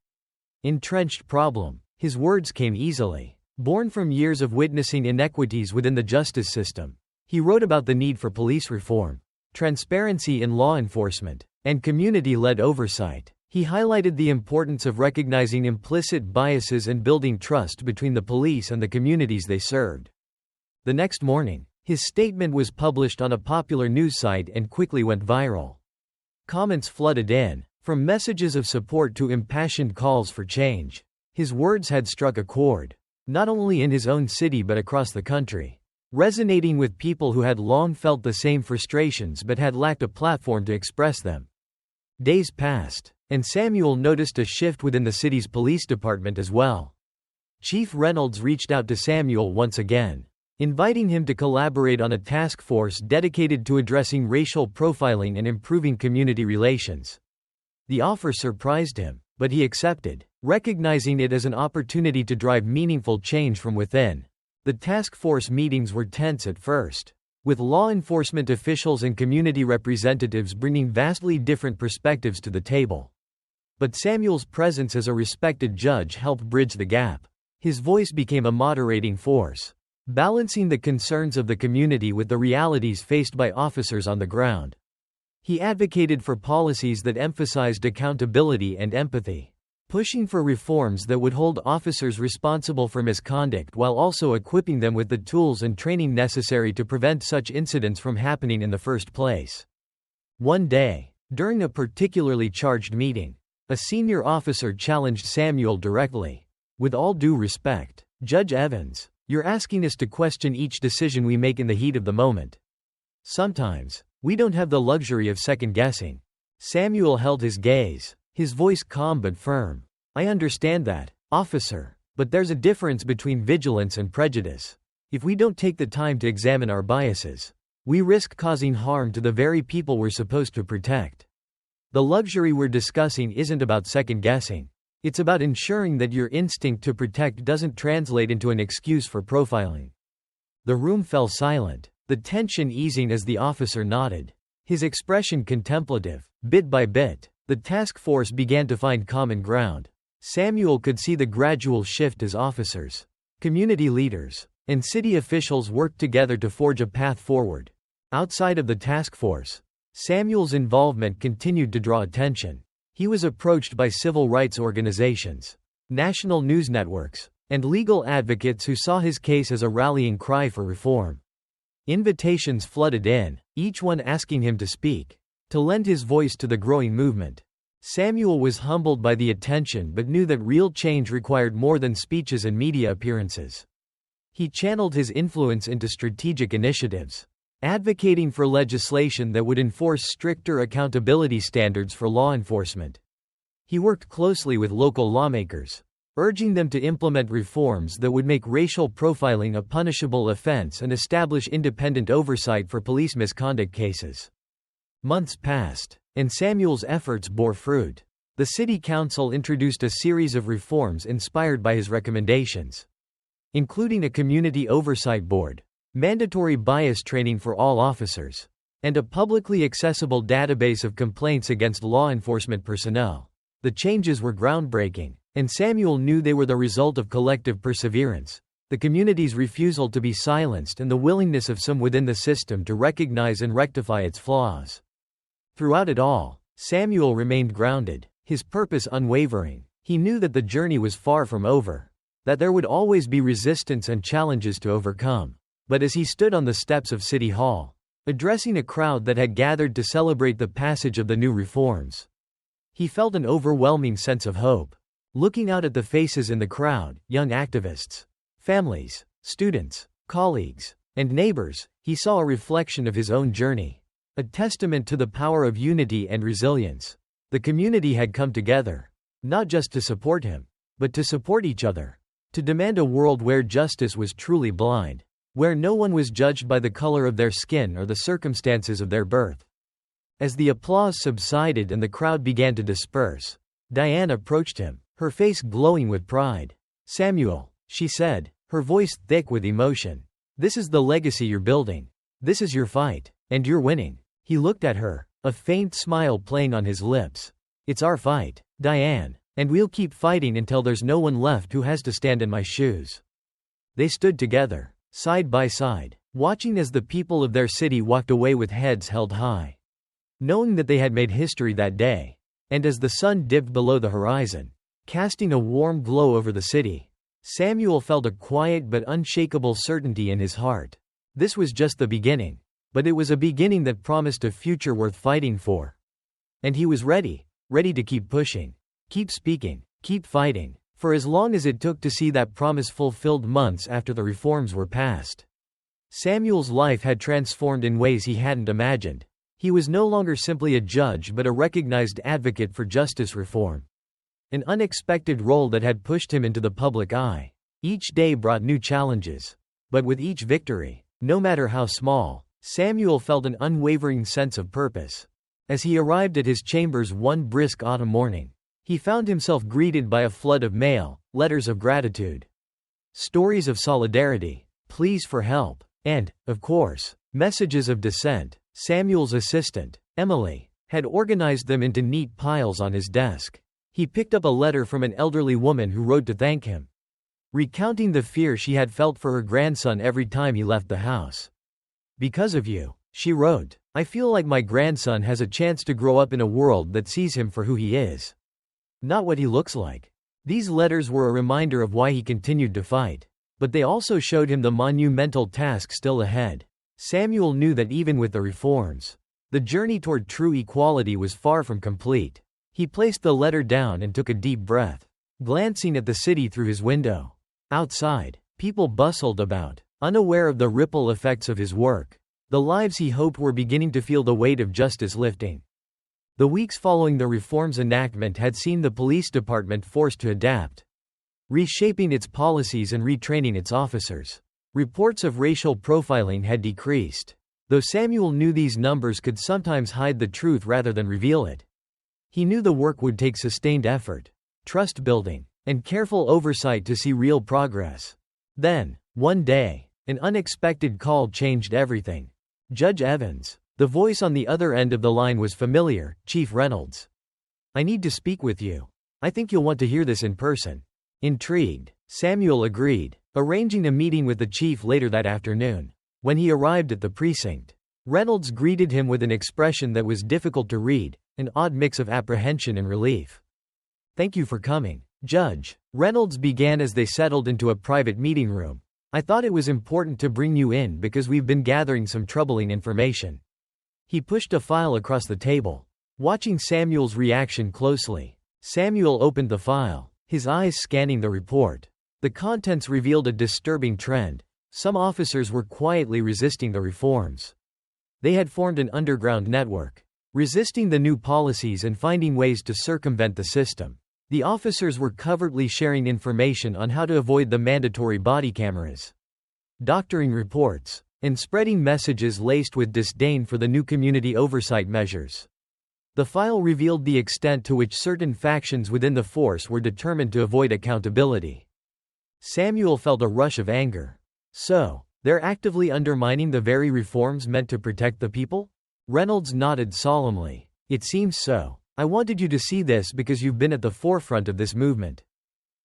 entrenched problem. His words came easily, born from years of witnessing inequities within the justice system. He wrote about the need for police reform, transparency in law enforcement, and community-led oversight. He highlighted the importance of recognizing implicit biases and building trust between the police and the communities they served. The next morning, his statement was published on a popular news site and quickly went viral. Comments flooded in, from messages of support to impassioned calls for change. His words had struck a chord, not only in his own city but across the country, resonating with people who had long felt the same frustrations but had lacked a platform to express them. Days passed, and Samuel noticed a shift within the city's police department as well. Chief Reynolds reached out to Samuel once again, inviting him to collaborate on a task force dedicated to addressing racial profiling and improving community relations. The offer surprised him, but he accepted, recognizing it as an opportunity to drive meaningful change from within. The task force meetings were tense at first, with law enforcement officials and community representatives bringing vastly different perspectives to the table. But Samuel's presence as a respected judge helped bridge the gap. His voice became a moderating force, balancing the concerns of the community with the realities faced by officers on the ground. He advocated for policies that emphasized accountability and empathy, pushing for reforms that would hold officers responsible for misconduct while also equipping them with the tools and training necessary to prevent such incidents from happening in the first place. One day, during a particularly charged meeting, a senior officer challenged Samuel directly. "With all due respect, Judge Evans, you're asking us to question each decision we make in the heat of the moment. Sometimes, we don't have the luxury of second-guessing." Samuel held his gaze, his voice calm but firm. "I understand that, officer, but there's a difference between vigilance and prejudice. If we don't take the time to examine our biases, we risk causing harm to the very people we're supposed to protect. The luxury we're discussing isn't about second-guessing. It's about ensuring that your instinct to protect doesn't translate into an excuse for profiling." The room fell silent, the tension easing as the officer nodded, his expression contemplative. Bit by bit, the task force began to find common ground. Samuel could see the gradual shift as officers, community leaders, and city officials worked together to forge a path forward. Outside of the task force, Samuel's involvement continued to draw attention. He was approached by civil rights organizations, national news networks, and legal advocates who saw his case as a rallying cry for reform. Invitations flooded in, each one asking him to speak, to lend his voice to the growing movement. Samuel was humbled by the attention but knew that real change required more than speeches and media appearances. He channeled his influence into strategic initiatives, advocating for legislation that would enforce stricter accountability standards for law enforcement. He worked closely with local lawmakers, urging them to implement reforms that would make racial profiling a punishable offense and establish independent oversight for police misconduct cases. Months passed, and Samuel's efforts bore fruit. The city council introduced a series of reforms inspired by his recommendations, including a community oversight board, mandatory bias training for all officers, and a publicly accessible database of complaints against law enforcement personnel. The changes were groundbreaking, and Samuel knew they were the result of collective perseverance, the community's refusal to be silenced and the willingness of some within the system to recognize and rectify its flaws. Throughout it all, Samuel remained grounded, his purpose unwavering. He knew that the journey was far from over, that there would always be resistance and challenges to overcome. But as he stood on the steps of City Hall, addressing a crowd that had gathered to celebrate the passage of the new reforms, he felt an overwhelming sense of hope. Looking out at the faces in the crowd, young activists, families, students, colleagues, and neighbors, he saw a reflection of his own journey, a testament to the power of unity and resilience. The community had come together, not just to support him, but to support each other, to demand a world where justice was truly blind, where no one was judged by the color of their skin or the circumstances of their birth. As the applause subsided and the crowd began to disperse, Diane approached him, her face glowing with pride. "Samuel," she said, her voice thick with emotion, "this is the legacy you're building. This is your fight, and you're winning." He looked at her, a faint smile playing on his lips. "It's our fight, Diane, and we'll keep fighting until there's no one left who has to stand in my shoes." They stood together, side by side, watching as the people of their city walked away with heads held high, knowing that they had made history that day. And as the sun dipped below the horizon, casting a warm glow over the city, Samuel felt a quiet but unshakable certainty in his heart. This was just the beginning, but it was a beginning that promised a future worth fighting for. And he was ready to keep pushing, keep speaking, keep fighting, for as long as it took to see that promise fulfilled months after the reforms were passed. Samuel's life had transformed in ways he hadn't imagined. He was no longer simply a judge but a recognized advocate for justice reform. An unexpected role that had pushed him into the public eye. Each day brought new challenges. But with each victory, no matter how small, Samuel felt an unwavering sense of purpose. As he arrived at his chambers one brisk autumn morning, he found himself greeted by a flood of mail, letters of gratitude, stories of solidarity, pleas for help, and, of course, messages of dissent. Samuel's assistant, Emily, had organized them into neat piles on his desk. He picked up a letter from an elderly woman who wrote to thank him, recounting the fear she had felt for her grandson every time he left the house. "Because of you," she wrote, "I feel like my grandson has a chance to grow up in a world that sees him for who he is, not what he looks like." These letters were a reminder of why he continued to fight. But they also showed him the monumental task still ahead. Samuel knew that even with the reforms, the journey toward true equality was far from complete. He placed the letter down and took a deep breath, glancing at the city through his window. Outside, people bustled about, unaware of the ripple effects of his work. The lives he hoped were beginning to feel the weight of justice lifting. The weeks following the reform's enactment had seen the police department forced to adapt, reshaping its policies and retraining its officers. Reports of racial profiling had decreased, though Samuel knew these numbers could sometimes hide the truth rather than reveal it. He knew the work would take sustained effort, trust building, and careful oversight to see real progress. Then, one day, an unexpected call changed everything. Judge Evans. The voice on the other end of the line was familiar. "Chief Reynolds. I need to speak with you. I think you'll want to hear this in person." Intrigued, Samuel agreed, arranging a meeting with the chief later that afternoon. When he arrived at the precinct, Reynolds greeted him with an expression that was difficult to read, an odd mix of apprehension and relief. "Thank you for coming, Judge," Reynolds began as they settled into a private meeting room. "I thought it was important to bring you in because we've been gathering some troubling information." He pushed a file across the table, watching Samuel's reaction closely. Samuel opened the file, his eyes scanning the report. The contents revealed a disturbing trend. Some officers were quietly resisting the reforms. They had formed an underground network, resisting the new policies and finding ways to circumvent the system. The officers were covertly sharing information on how to avoid the mandatory body cameras, doctoring reports, and spreading messages laced with disdain for the new community oversight measures. The file revealed the extent to which certain factions within the force were determined to avoid accountability. Samuel felt a rush of anger. So, they're actively undermining the very reforms meant to protect the people? Reynolds nodded solemnly. "It seems so. I wanted you to see this because you've been at the forefront of this movement.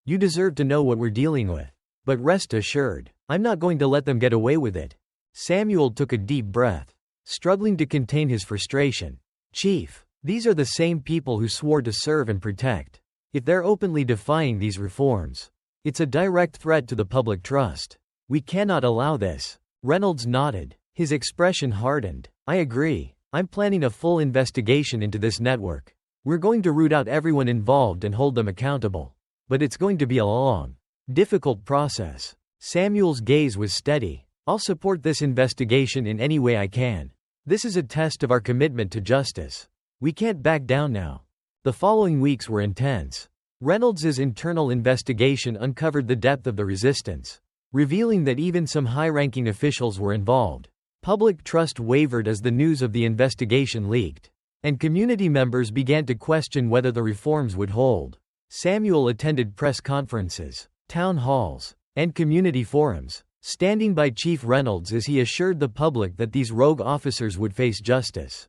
You deserve to know what we're dealing with. But rest assured, I'm not going to let them get away with it." Samuel took a deep breath, struggling to contain his frustration. "Chief, these are the same people who swore to serve and protect. If they're openly defying these reforms, it's a direct threat to the public trust. We cannot allow this." Reynolds nodded, his expression hardened. "I agree. I'm planning a full investigation into this network. We're going to root out everyone involved and hold them accountable. But it's going to be a long, difficult process." Samuel's gaze was steady. "I'll support this investigation in any way I can. This is a test of our commitment to justice. We can't back down now." The following weeks were intense. Reynolds's internal investigation uncovered the depth of the resistance, revealing that even some high-ranking officials were involved. Public trust wavered as the news of the investigation leaked, and community members began to question whether the reforms would hold. Samuel attended press conferences, town halls, and community forums, standing by Chief Reynolds as he assured the public that these rogue officers would face justice.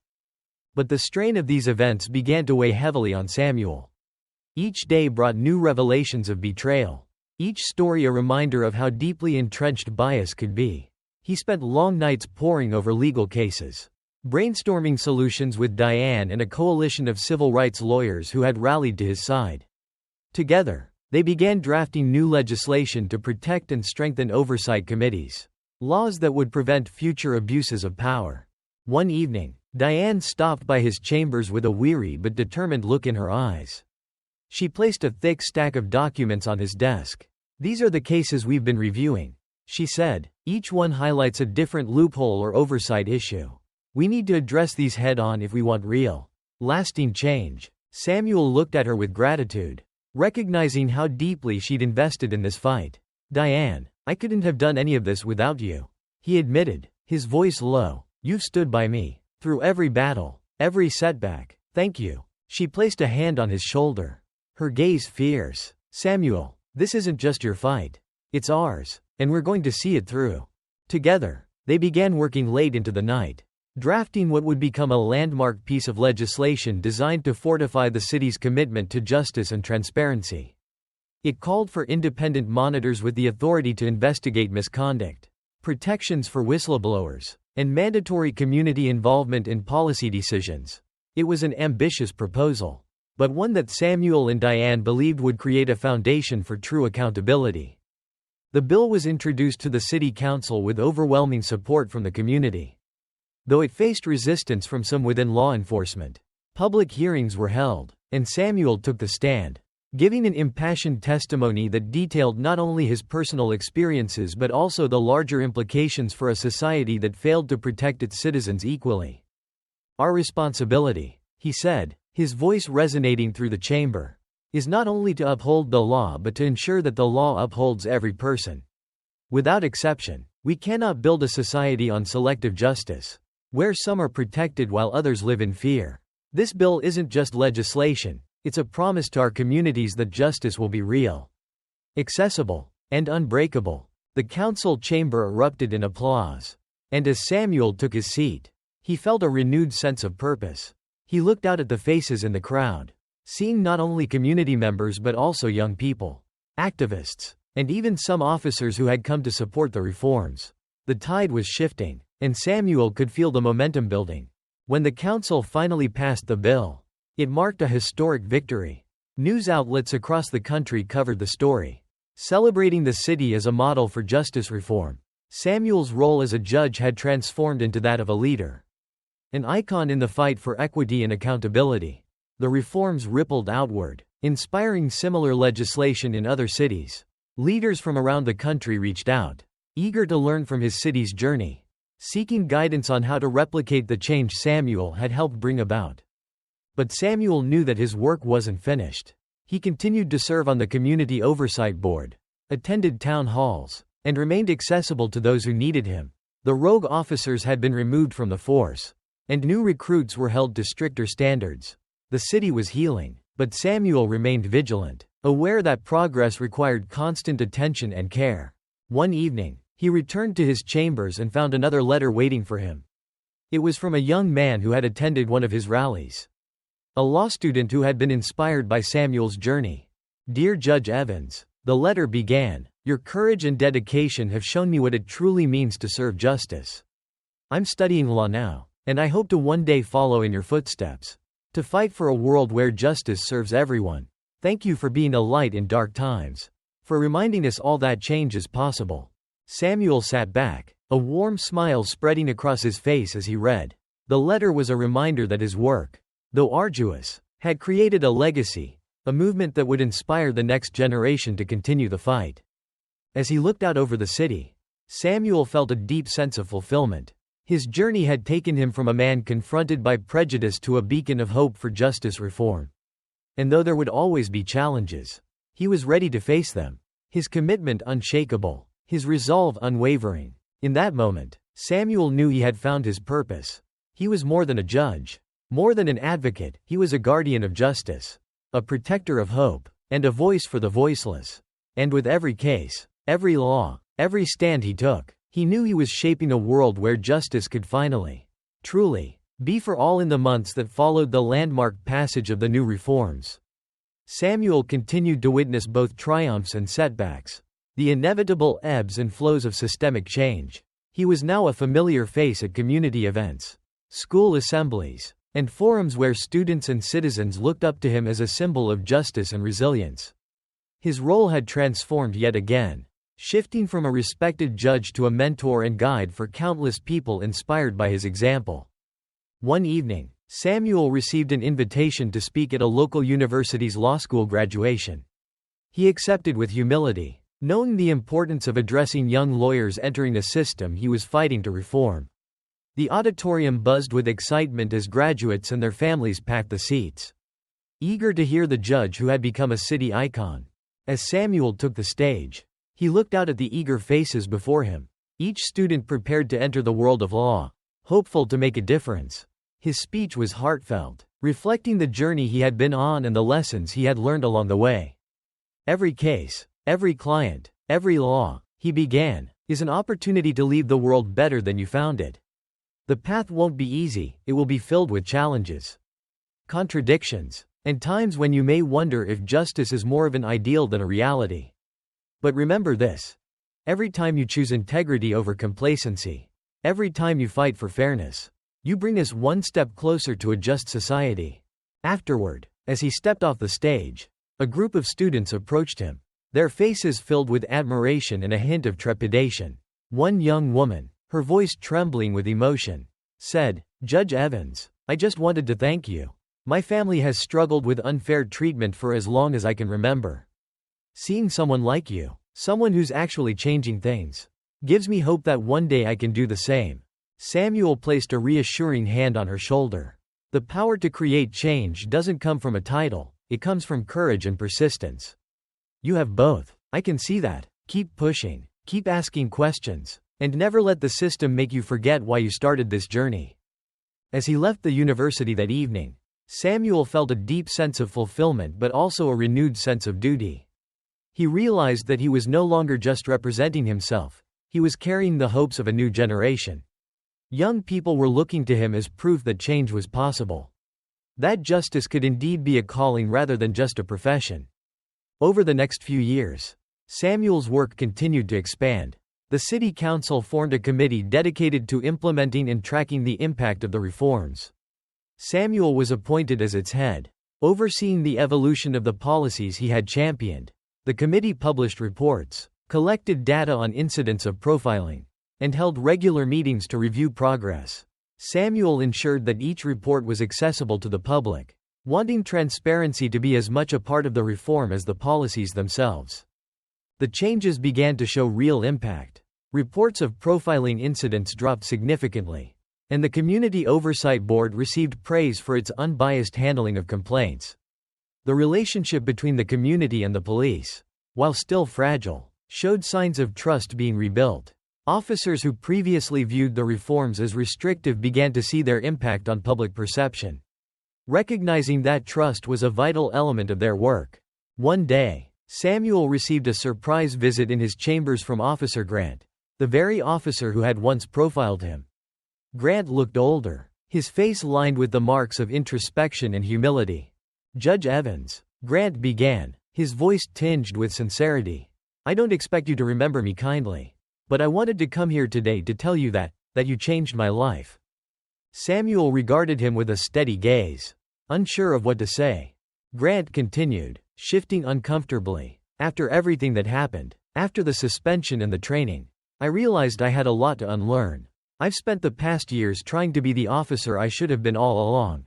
But the strain of these events began to weigh heavily on Samuel. Each day brought new revelations of betrayal, each story a reminder of how deeply entrenched bias could be. He spent long nights poring over legal cases, brainstorming solutions with Diane and a coalition of civil rights lawyers who had rallied to his side. Together, they began drafting new legislation to protect and strengthen oversight committees, laws that would prevent future abuses of power. One evening, Diane stopped by his chambers with a weary but determined look in her eyes. She placed a thick stack of documents on his desk. "These are the cases we've been reviewing," she said. "Each one highlights a different loophole or oversight issue. We need to address these head-on if we want real, lasting change. Samuel looked at her with gratitude, recognizing how deeply she'd invested in this fight. Diane, I couldn't have done any of this without you, he admitted, his voice low. You've stood by me through every battle, every setback. Thank you. She placed a hand on his shoulder, her gaze fierce. Samuel, this isn't just your fight. It's ours, and we're going to see it through. Together, they began working late into the night, drafting what would become a landmark piece of legislation designed to fortify the city's commitment to justice and transparency. It called for independent monitors with the authority to investigate misconduct, protections for whistleblowers, and mandatory community involvement in policy decisions. It was an ambitious proposal, but one that Samuel and Diane believed would create a foundation for true accountability. The bill was introduced to the city council with overwhelming support from the community. Though it faced resistance from some within law enforcement, public hearings were held, and Samuel took the stand, giving an impassioned testimony that detailed not only his personal experiences but also the larger implications for a society that failed to protect its citizens equally. Our responsibility, he said, his voice resonating through the chamber, is not only to uphold the law but to ensure that the law upholds every person. Without exception, we cannot build a society on selective justice, where some are protected while others live in fear. This bill isn't just legislation. It's a promise to our communities that justice will be real, accessible, and unbreakable. The council chamber erupted in applause. And as Samuel took his seat, he felt a renewed sense of purpose. He looked out at the faces in the crowd, seeing not only community members but also young people, activists, and even some officers who had come to support the reforms. The tide was shifting, and Samuel could feel the momentum building. When the council finally passed the bill, it marked a historic victory. News outlets across the country covered the story, celebrating the city as a model for justice reform. Samuel's role as a judge had transformed into that of a leader, an icon in the fight for equity and accountability. The reforms rippled outward, inspiring similar legislation in other cities. Leaders from around the country reached out, eager to learn from his city's journey, seeking guidance on how to replicate the change Samuel had helped bring about. But Samuel knew that his work wasn't finished. He continued to serve on the Community Oversight Board, attended town halls, and remained accessible to those who needed him. The rogue officers had been removed from the force, and new recruits were held to stricter standards. The city was healing, but Samuel remained vigilant, aware that progress required constant attention and care. One evening, he returned to his chambers and found another letter waiting for him. It was from a young man who had attended one of his rallies, a law student who had been inspired by Samuel's journey. Dear Judge Evans, the letter began, your courage and dedication have shown me what it truly means to serve justice. I'm studying law now, and I hope to one day follow in your footsteps, to fight for a world where justice serves everyone. Thank you for being a light in dark times, for reminding us all that change is possible. Samuel sat back, a warm smile spreading across his face as he read. The letter was a reminder that his work, though arduous, had created a legacy, a movement that would inspire the next generation to continue the fight. As he looked out over the city, Samuel felt a deep sense of fulfillment. His journey had taken him from a man confronted by prejudice to a beacon of hope for justice reform. And though there would always be challenges, he was ready to face them, his commitment unshakable, his resolve unwavering. In that moment, Samuel knew he had found his purpose. He was more than a judge, more than an advocate, he was a guardian of justice, a protector of hope, and a voice for the voiceless. And with every case, every law, every stand he took, he knew he was shaping a world where justice could finally, truly, be for all. In the months that followed the landmark passage of the new reforms, Samuel continued to witness both triumphs and setbacks, the inevitable ebbs and flows of systemic change. He was now a familiar face at community events, school assemblies, and forums where students and citizens looked up to him as a symbol of justice and resilience. His role had transformed yet again, shifting from a respected judge to a mentor and guide for countless people inspired by his example. One evening, Samuel received an invitation to speak at a local university's law school graduation. He accepted with humility, knowing the importance of addressing young lawyers entering a system he was fighting to reform. The auditorium buzzed with excitement as graduates and their families packed the seats, eager to hear the judge who had become a city icon. As Samuel took the stage, he looked out at the eager faces before him, each student prepared to enter the world of law, hopeful to make a difference. His speech was heartfelt, reflecting the journey he had been on and the lessons he had learned along the way. Every case, every client, every law, he began, is an opportunity to leave the world better than you found it. The path won't be easy, it will be filled with challenges, contradictions, and times when you may wonder if justice is more of an ideal than a reality. But remember this: every time you choose integrity over complacency, every time you fight for fairness, you bring us one step closer to a just society. Afterward, as he stepped off the stage, a group of students approached him, their faces filled with admiration and a hint of trepidation. One young woman, her voice trembling with emotion, said, "Judge Evans, I just wanted to thank you. My family has struggled with unfair treatment for as long as I can remember. Seeing someone like you, someone who's actually changing things, gives me hope that one day I can do the same." Samuel placed a reassuring hand on her shoulder. The power to create change doesn't come from a title, it comes from courage and persistence. You have both. I can see that. Keep pushing, keep asking questions, and never let the system make you forget why you started this journey. As he left the university that evening, Samuel felt a deep sense of fulfillment but also a renewed sense of duty. He realized that he was no longer just representing himself, he was carrying the hopes of a new generation. Young people were looking to him as proof that change was possible, that justice could indeed be a calling rather than just a profession. Over the next few years, Samuel's work continued to expand. The city council formed a committee dedicated to implementing and tracking the impact of the reforms. Samuel was appointed as its head, overseeing the evolution of the policies he had championed. The committee published reports, collected data on incidents of profiling, and held regular meetings to review progress. Samuel ensured that each report was accessible to the public, wanting transparency to be as much a part of the reform as the policies themselves. The changes began to show real impact. Reports of profiling incidents dropped significantly, and the Community Oversight Board received praise for its unbiased handling of complaints. The relationship between the community and the police, while still fragile, showed signs of trust being rebuilt. Officers who previously viewed the reforms as restrictive began to see their impact on public perception, recognizing that trust was a vital element of their work. One day, Samuel received a surprise visit in his chambers from Officer Grant, the very officer who had once profiled him. Grant looked older, his face lined with the marks of introspection and humility. "Judge Evans," Grant began, his voice tinged with sincerity, "I don't expect you to remember me kindly, but I wanted to come here today to tell you that you changed my life." Samuel regarded him with a steady gaze, unsure of what to say. Grant continued, shifting uncomfortably. "After everything that happened, after the suspension and the training, I realized I had a lot to unlearn. I've spent the past years trying to be the officer I should have been all along.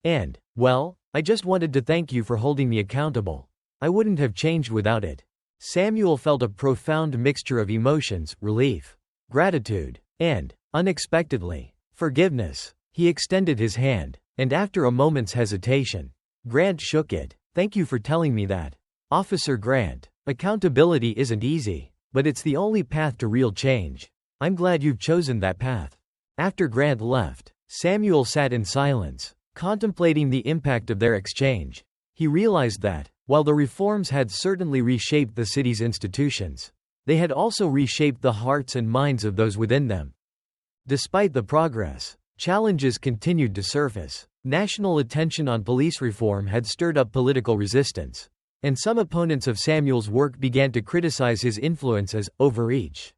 And, well, I just wanted to thank you for holding me accountable. I wouldn't have changed without it." Samuel felt a profound mixture of emotions: relief, gratitude, and, unexpectedly, forgiveness. He extended his hand, and after a moment's hesitation, Grant shook it. "Thank you for telling me that, Officer Grant. Accountability isn't easy, but it's the only path to real change. I'm glad you've chosen that path." After Grant left, Samuel sat in silence, contemplating the impact of their exchange. He realized that, while the reforms had certainly reshaped the city's institutions, they had also reshaped the hearts and minds of those within them. Despite the progress, challenges continued to surface. National attention on police reform had stirred up political resistance, and some opponents of Samuel's work began to criticize his influence as overreach.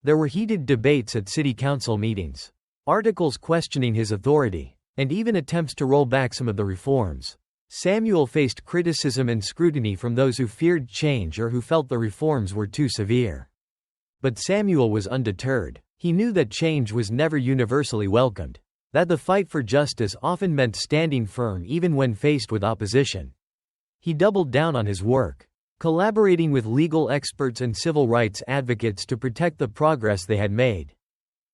There were heated debates at city council meetings, articles questioning his authority, and even attempts to roll back some of the reforms. Samuel faced criticism and scrutiny from those who feared change or who felt the reforms were too severe. But Samuel was undeterred. He knew that change was never universally welcomed, that the fight for justice often meant standing firm even when faced with opposition. He doubled down on his work, collaborating with legal experts and civil rights advocates to protect the progress they had made.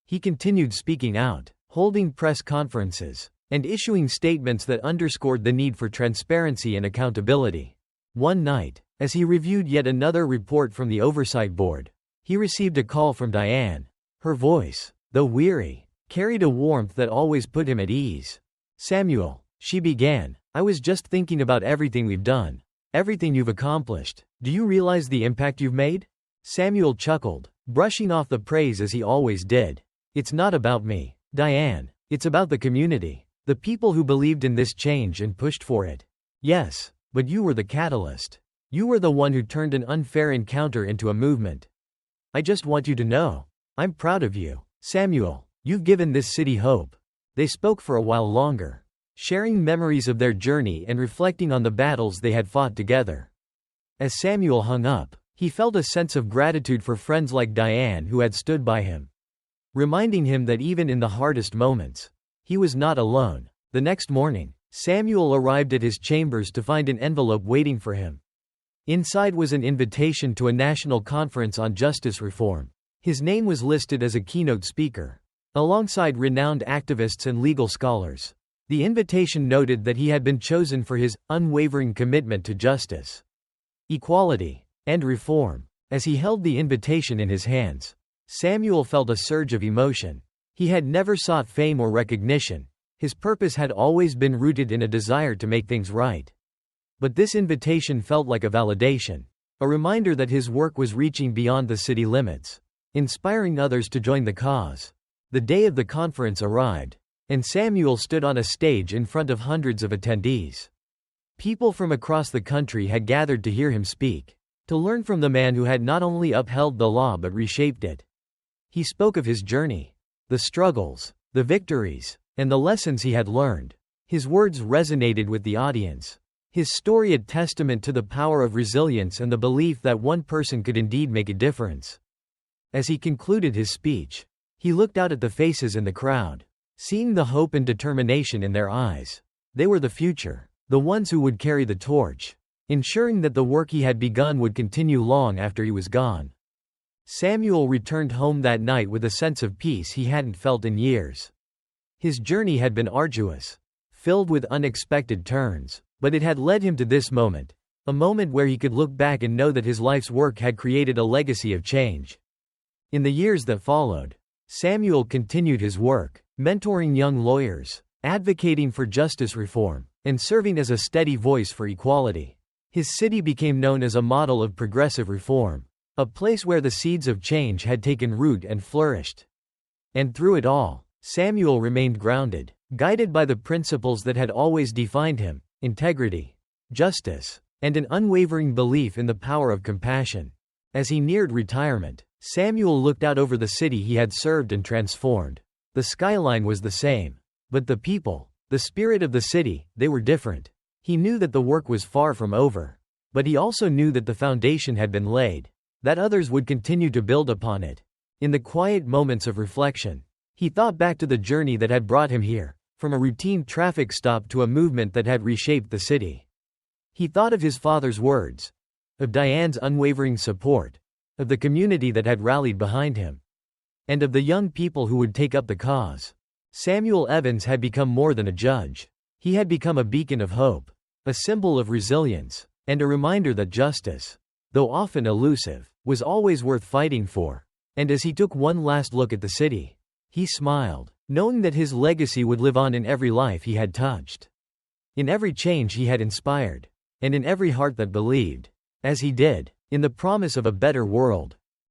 He continued speaking out, holding press conferences, and issuing statements that underscored the need for transparency and accountability. One night, as he reviewed yet another report from the Oversight Board, he received a call from Diane. Her voice, though weary, carried a warmth that always put him at ease. "Samuel," she began, "I was just thinking about everything we've done. Everything you've accomplished. Do you realize the impact you've made?" Samuel chuckled, brushing off the praise as he always did. "It's not about me, Diane. It's about the community. The people who believed in this change and pushed for it. Yes, but you were the catalyst. You were the one who turned an unfair encounter into a movement. I just want you to know. I'm proud of you, Samuel. You've given this city hope." They spoke for a while longer, sharing memories of their journey and reflecting on the battles they had fought together. As Samuel hung up, he felt a sense of gratitude for friends like Diane who had stood by him, reminding him that even in the hardest moments, he was not alone. The next morning, Samuel arrived at his chambers to find an envelope waiting for him. Inside was an invitation to a national conference on justice reform. His name was listed as a keynote speaker, alongside renowned activists and legal scholars. The invitation noted that he had been chosen for his unwavering commitment to justice, equality, and reform. As he held the invitation in his hands, Samuel felt a surge of emotion. He had never sought fame or recognition. His purpose had always been rooted in a desire to make things right. But this invitation felt like a validation, a reminder that his work was reaching beyond the city limits, inspiring others to join the cause. The day of the conference arrived, and Samuel stood on a stage in front of hundreds of attendees. People from across the country had gathered to hear him speak, to learn from the man who had not only upheld the law but reshaped it. He spoke of his journey, the struggles, the victories, and the lessons he had learned. His words resonated with the audience, his story a testament to the power of resilience and the belief that one person could indeed make a difference. As he concluded his speech, he looked out at the faces in the crowd, seeing the hope and determination in their eyes. They were the future, the ones who would carry the torch, ensuring that the work he had begun would continue long after he was gone. Samuel returned home that night with a sense of peace he hadn't felt in years. His journey had been arduous, filled with unexpected turns, but it had led him to this moment, a moment where he could look back and know that his life's work had created a legacy of change. In the years that followed, Samuel continued his work, mentoring young lawyers, advocating for justice reform, and serving as a steady voice for equality. His city became known as a model of progressive reform, a place where the seeds of change had taken root and flourished. And through it all, Samuel remained grounded, guided by the principles that had always defined him: integrity, justice, and an unwavering belief in the power of compassion. As he neared retirement, Samuel looked out over the city he had served and transformed. The skyline was the same, but the people, the spirit of the city, they were different. He knew that the work was far from over, but he also knew that the foundation had been laid, that others would continue to build upon it. In the quiet moments of reflection, he thought back to the journey that had brought him here, from a routine traffic stop to a movement that had reshaped the city. He thought of his father's words, of Diane's unwavering support, of the community that had rallied behind him, and of the young people who would take up the cause. Samuel Evans had become more than a judge. He had become a beacon of hope, a symbol of resilience, and a reminder that justice, though often elusive, was always worth fighting for. And as he took one last look at the city, he smiled, knowing that his legacy would live on in every life he had touched, in every change he had inspired, and in every heart that believed, as he did, in the promise of a better world.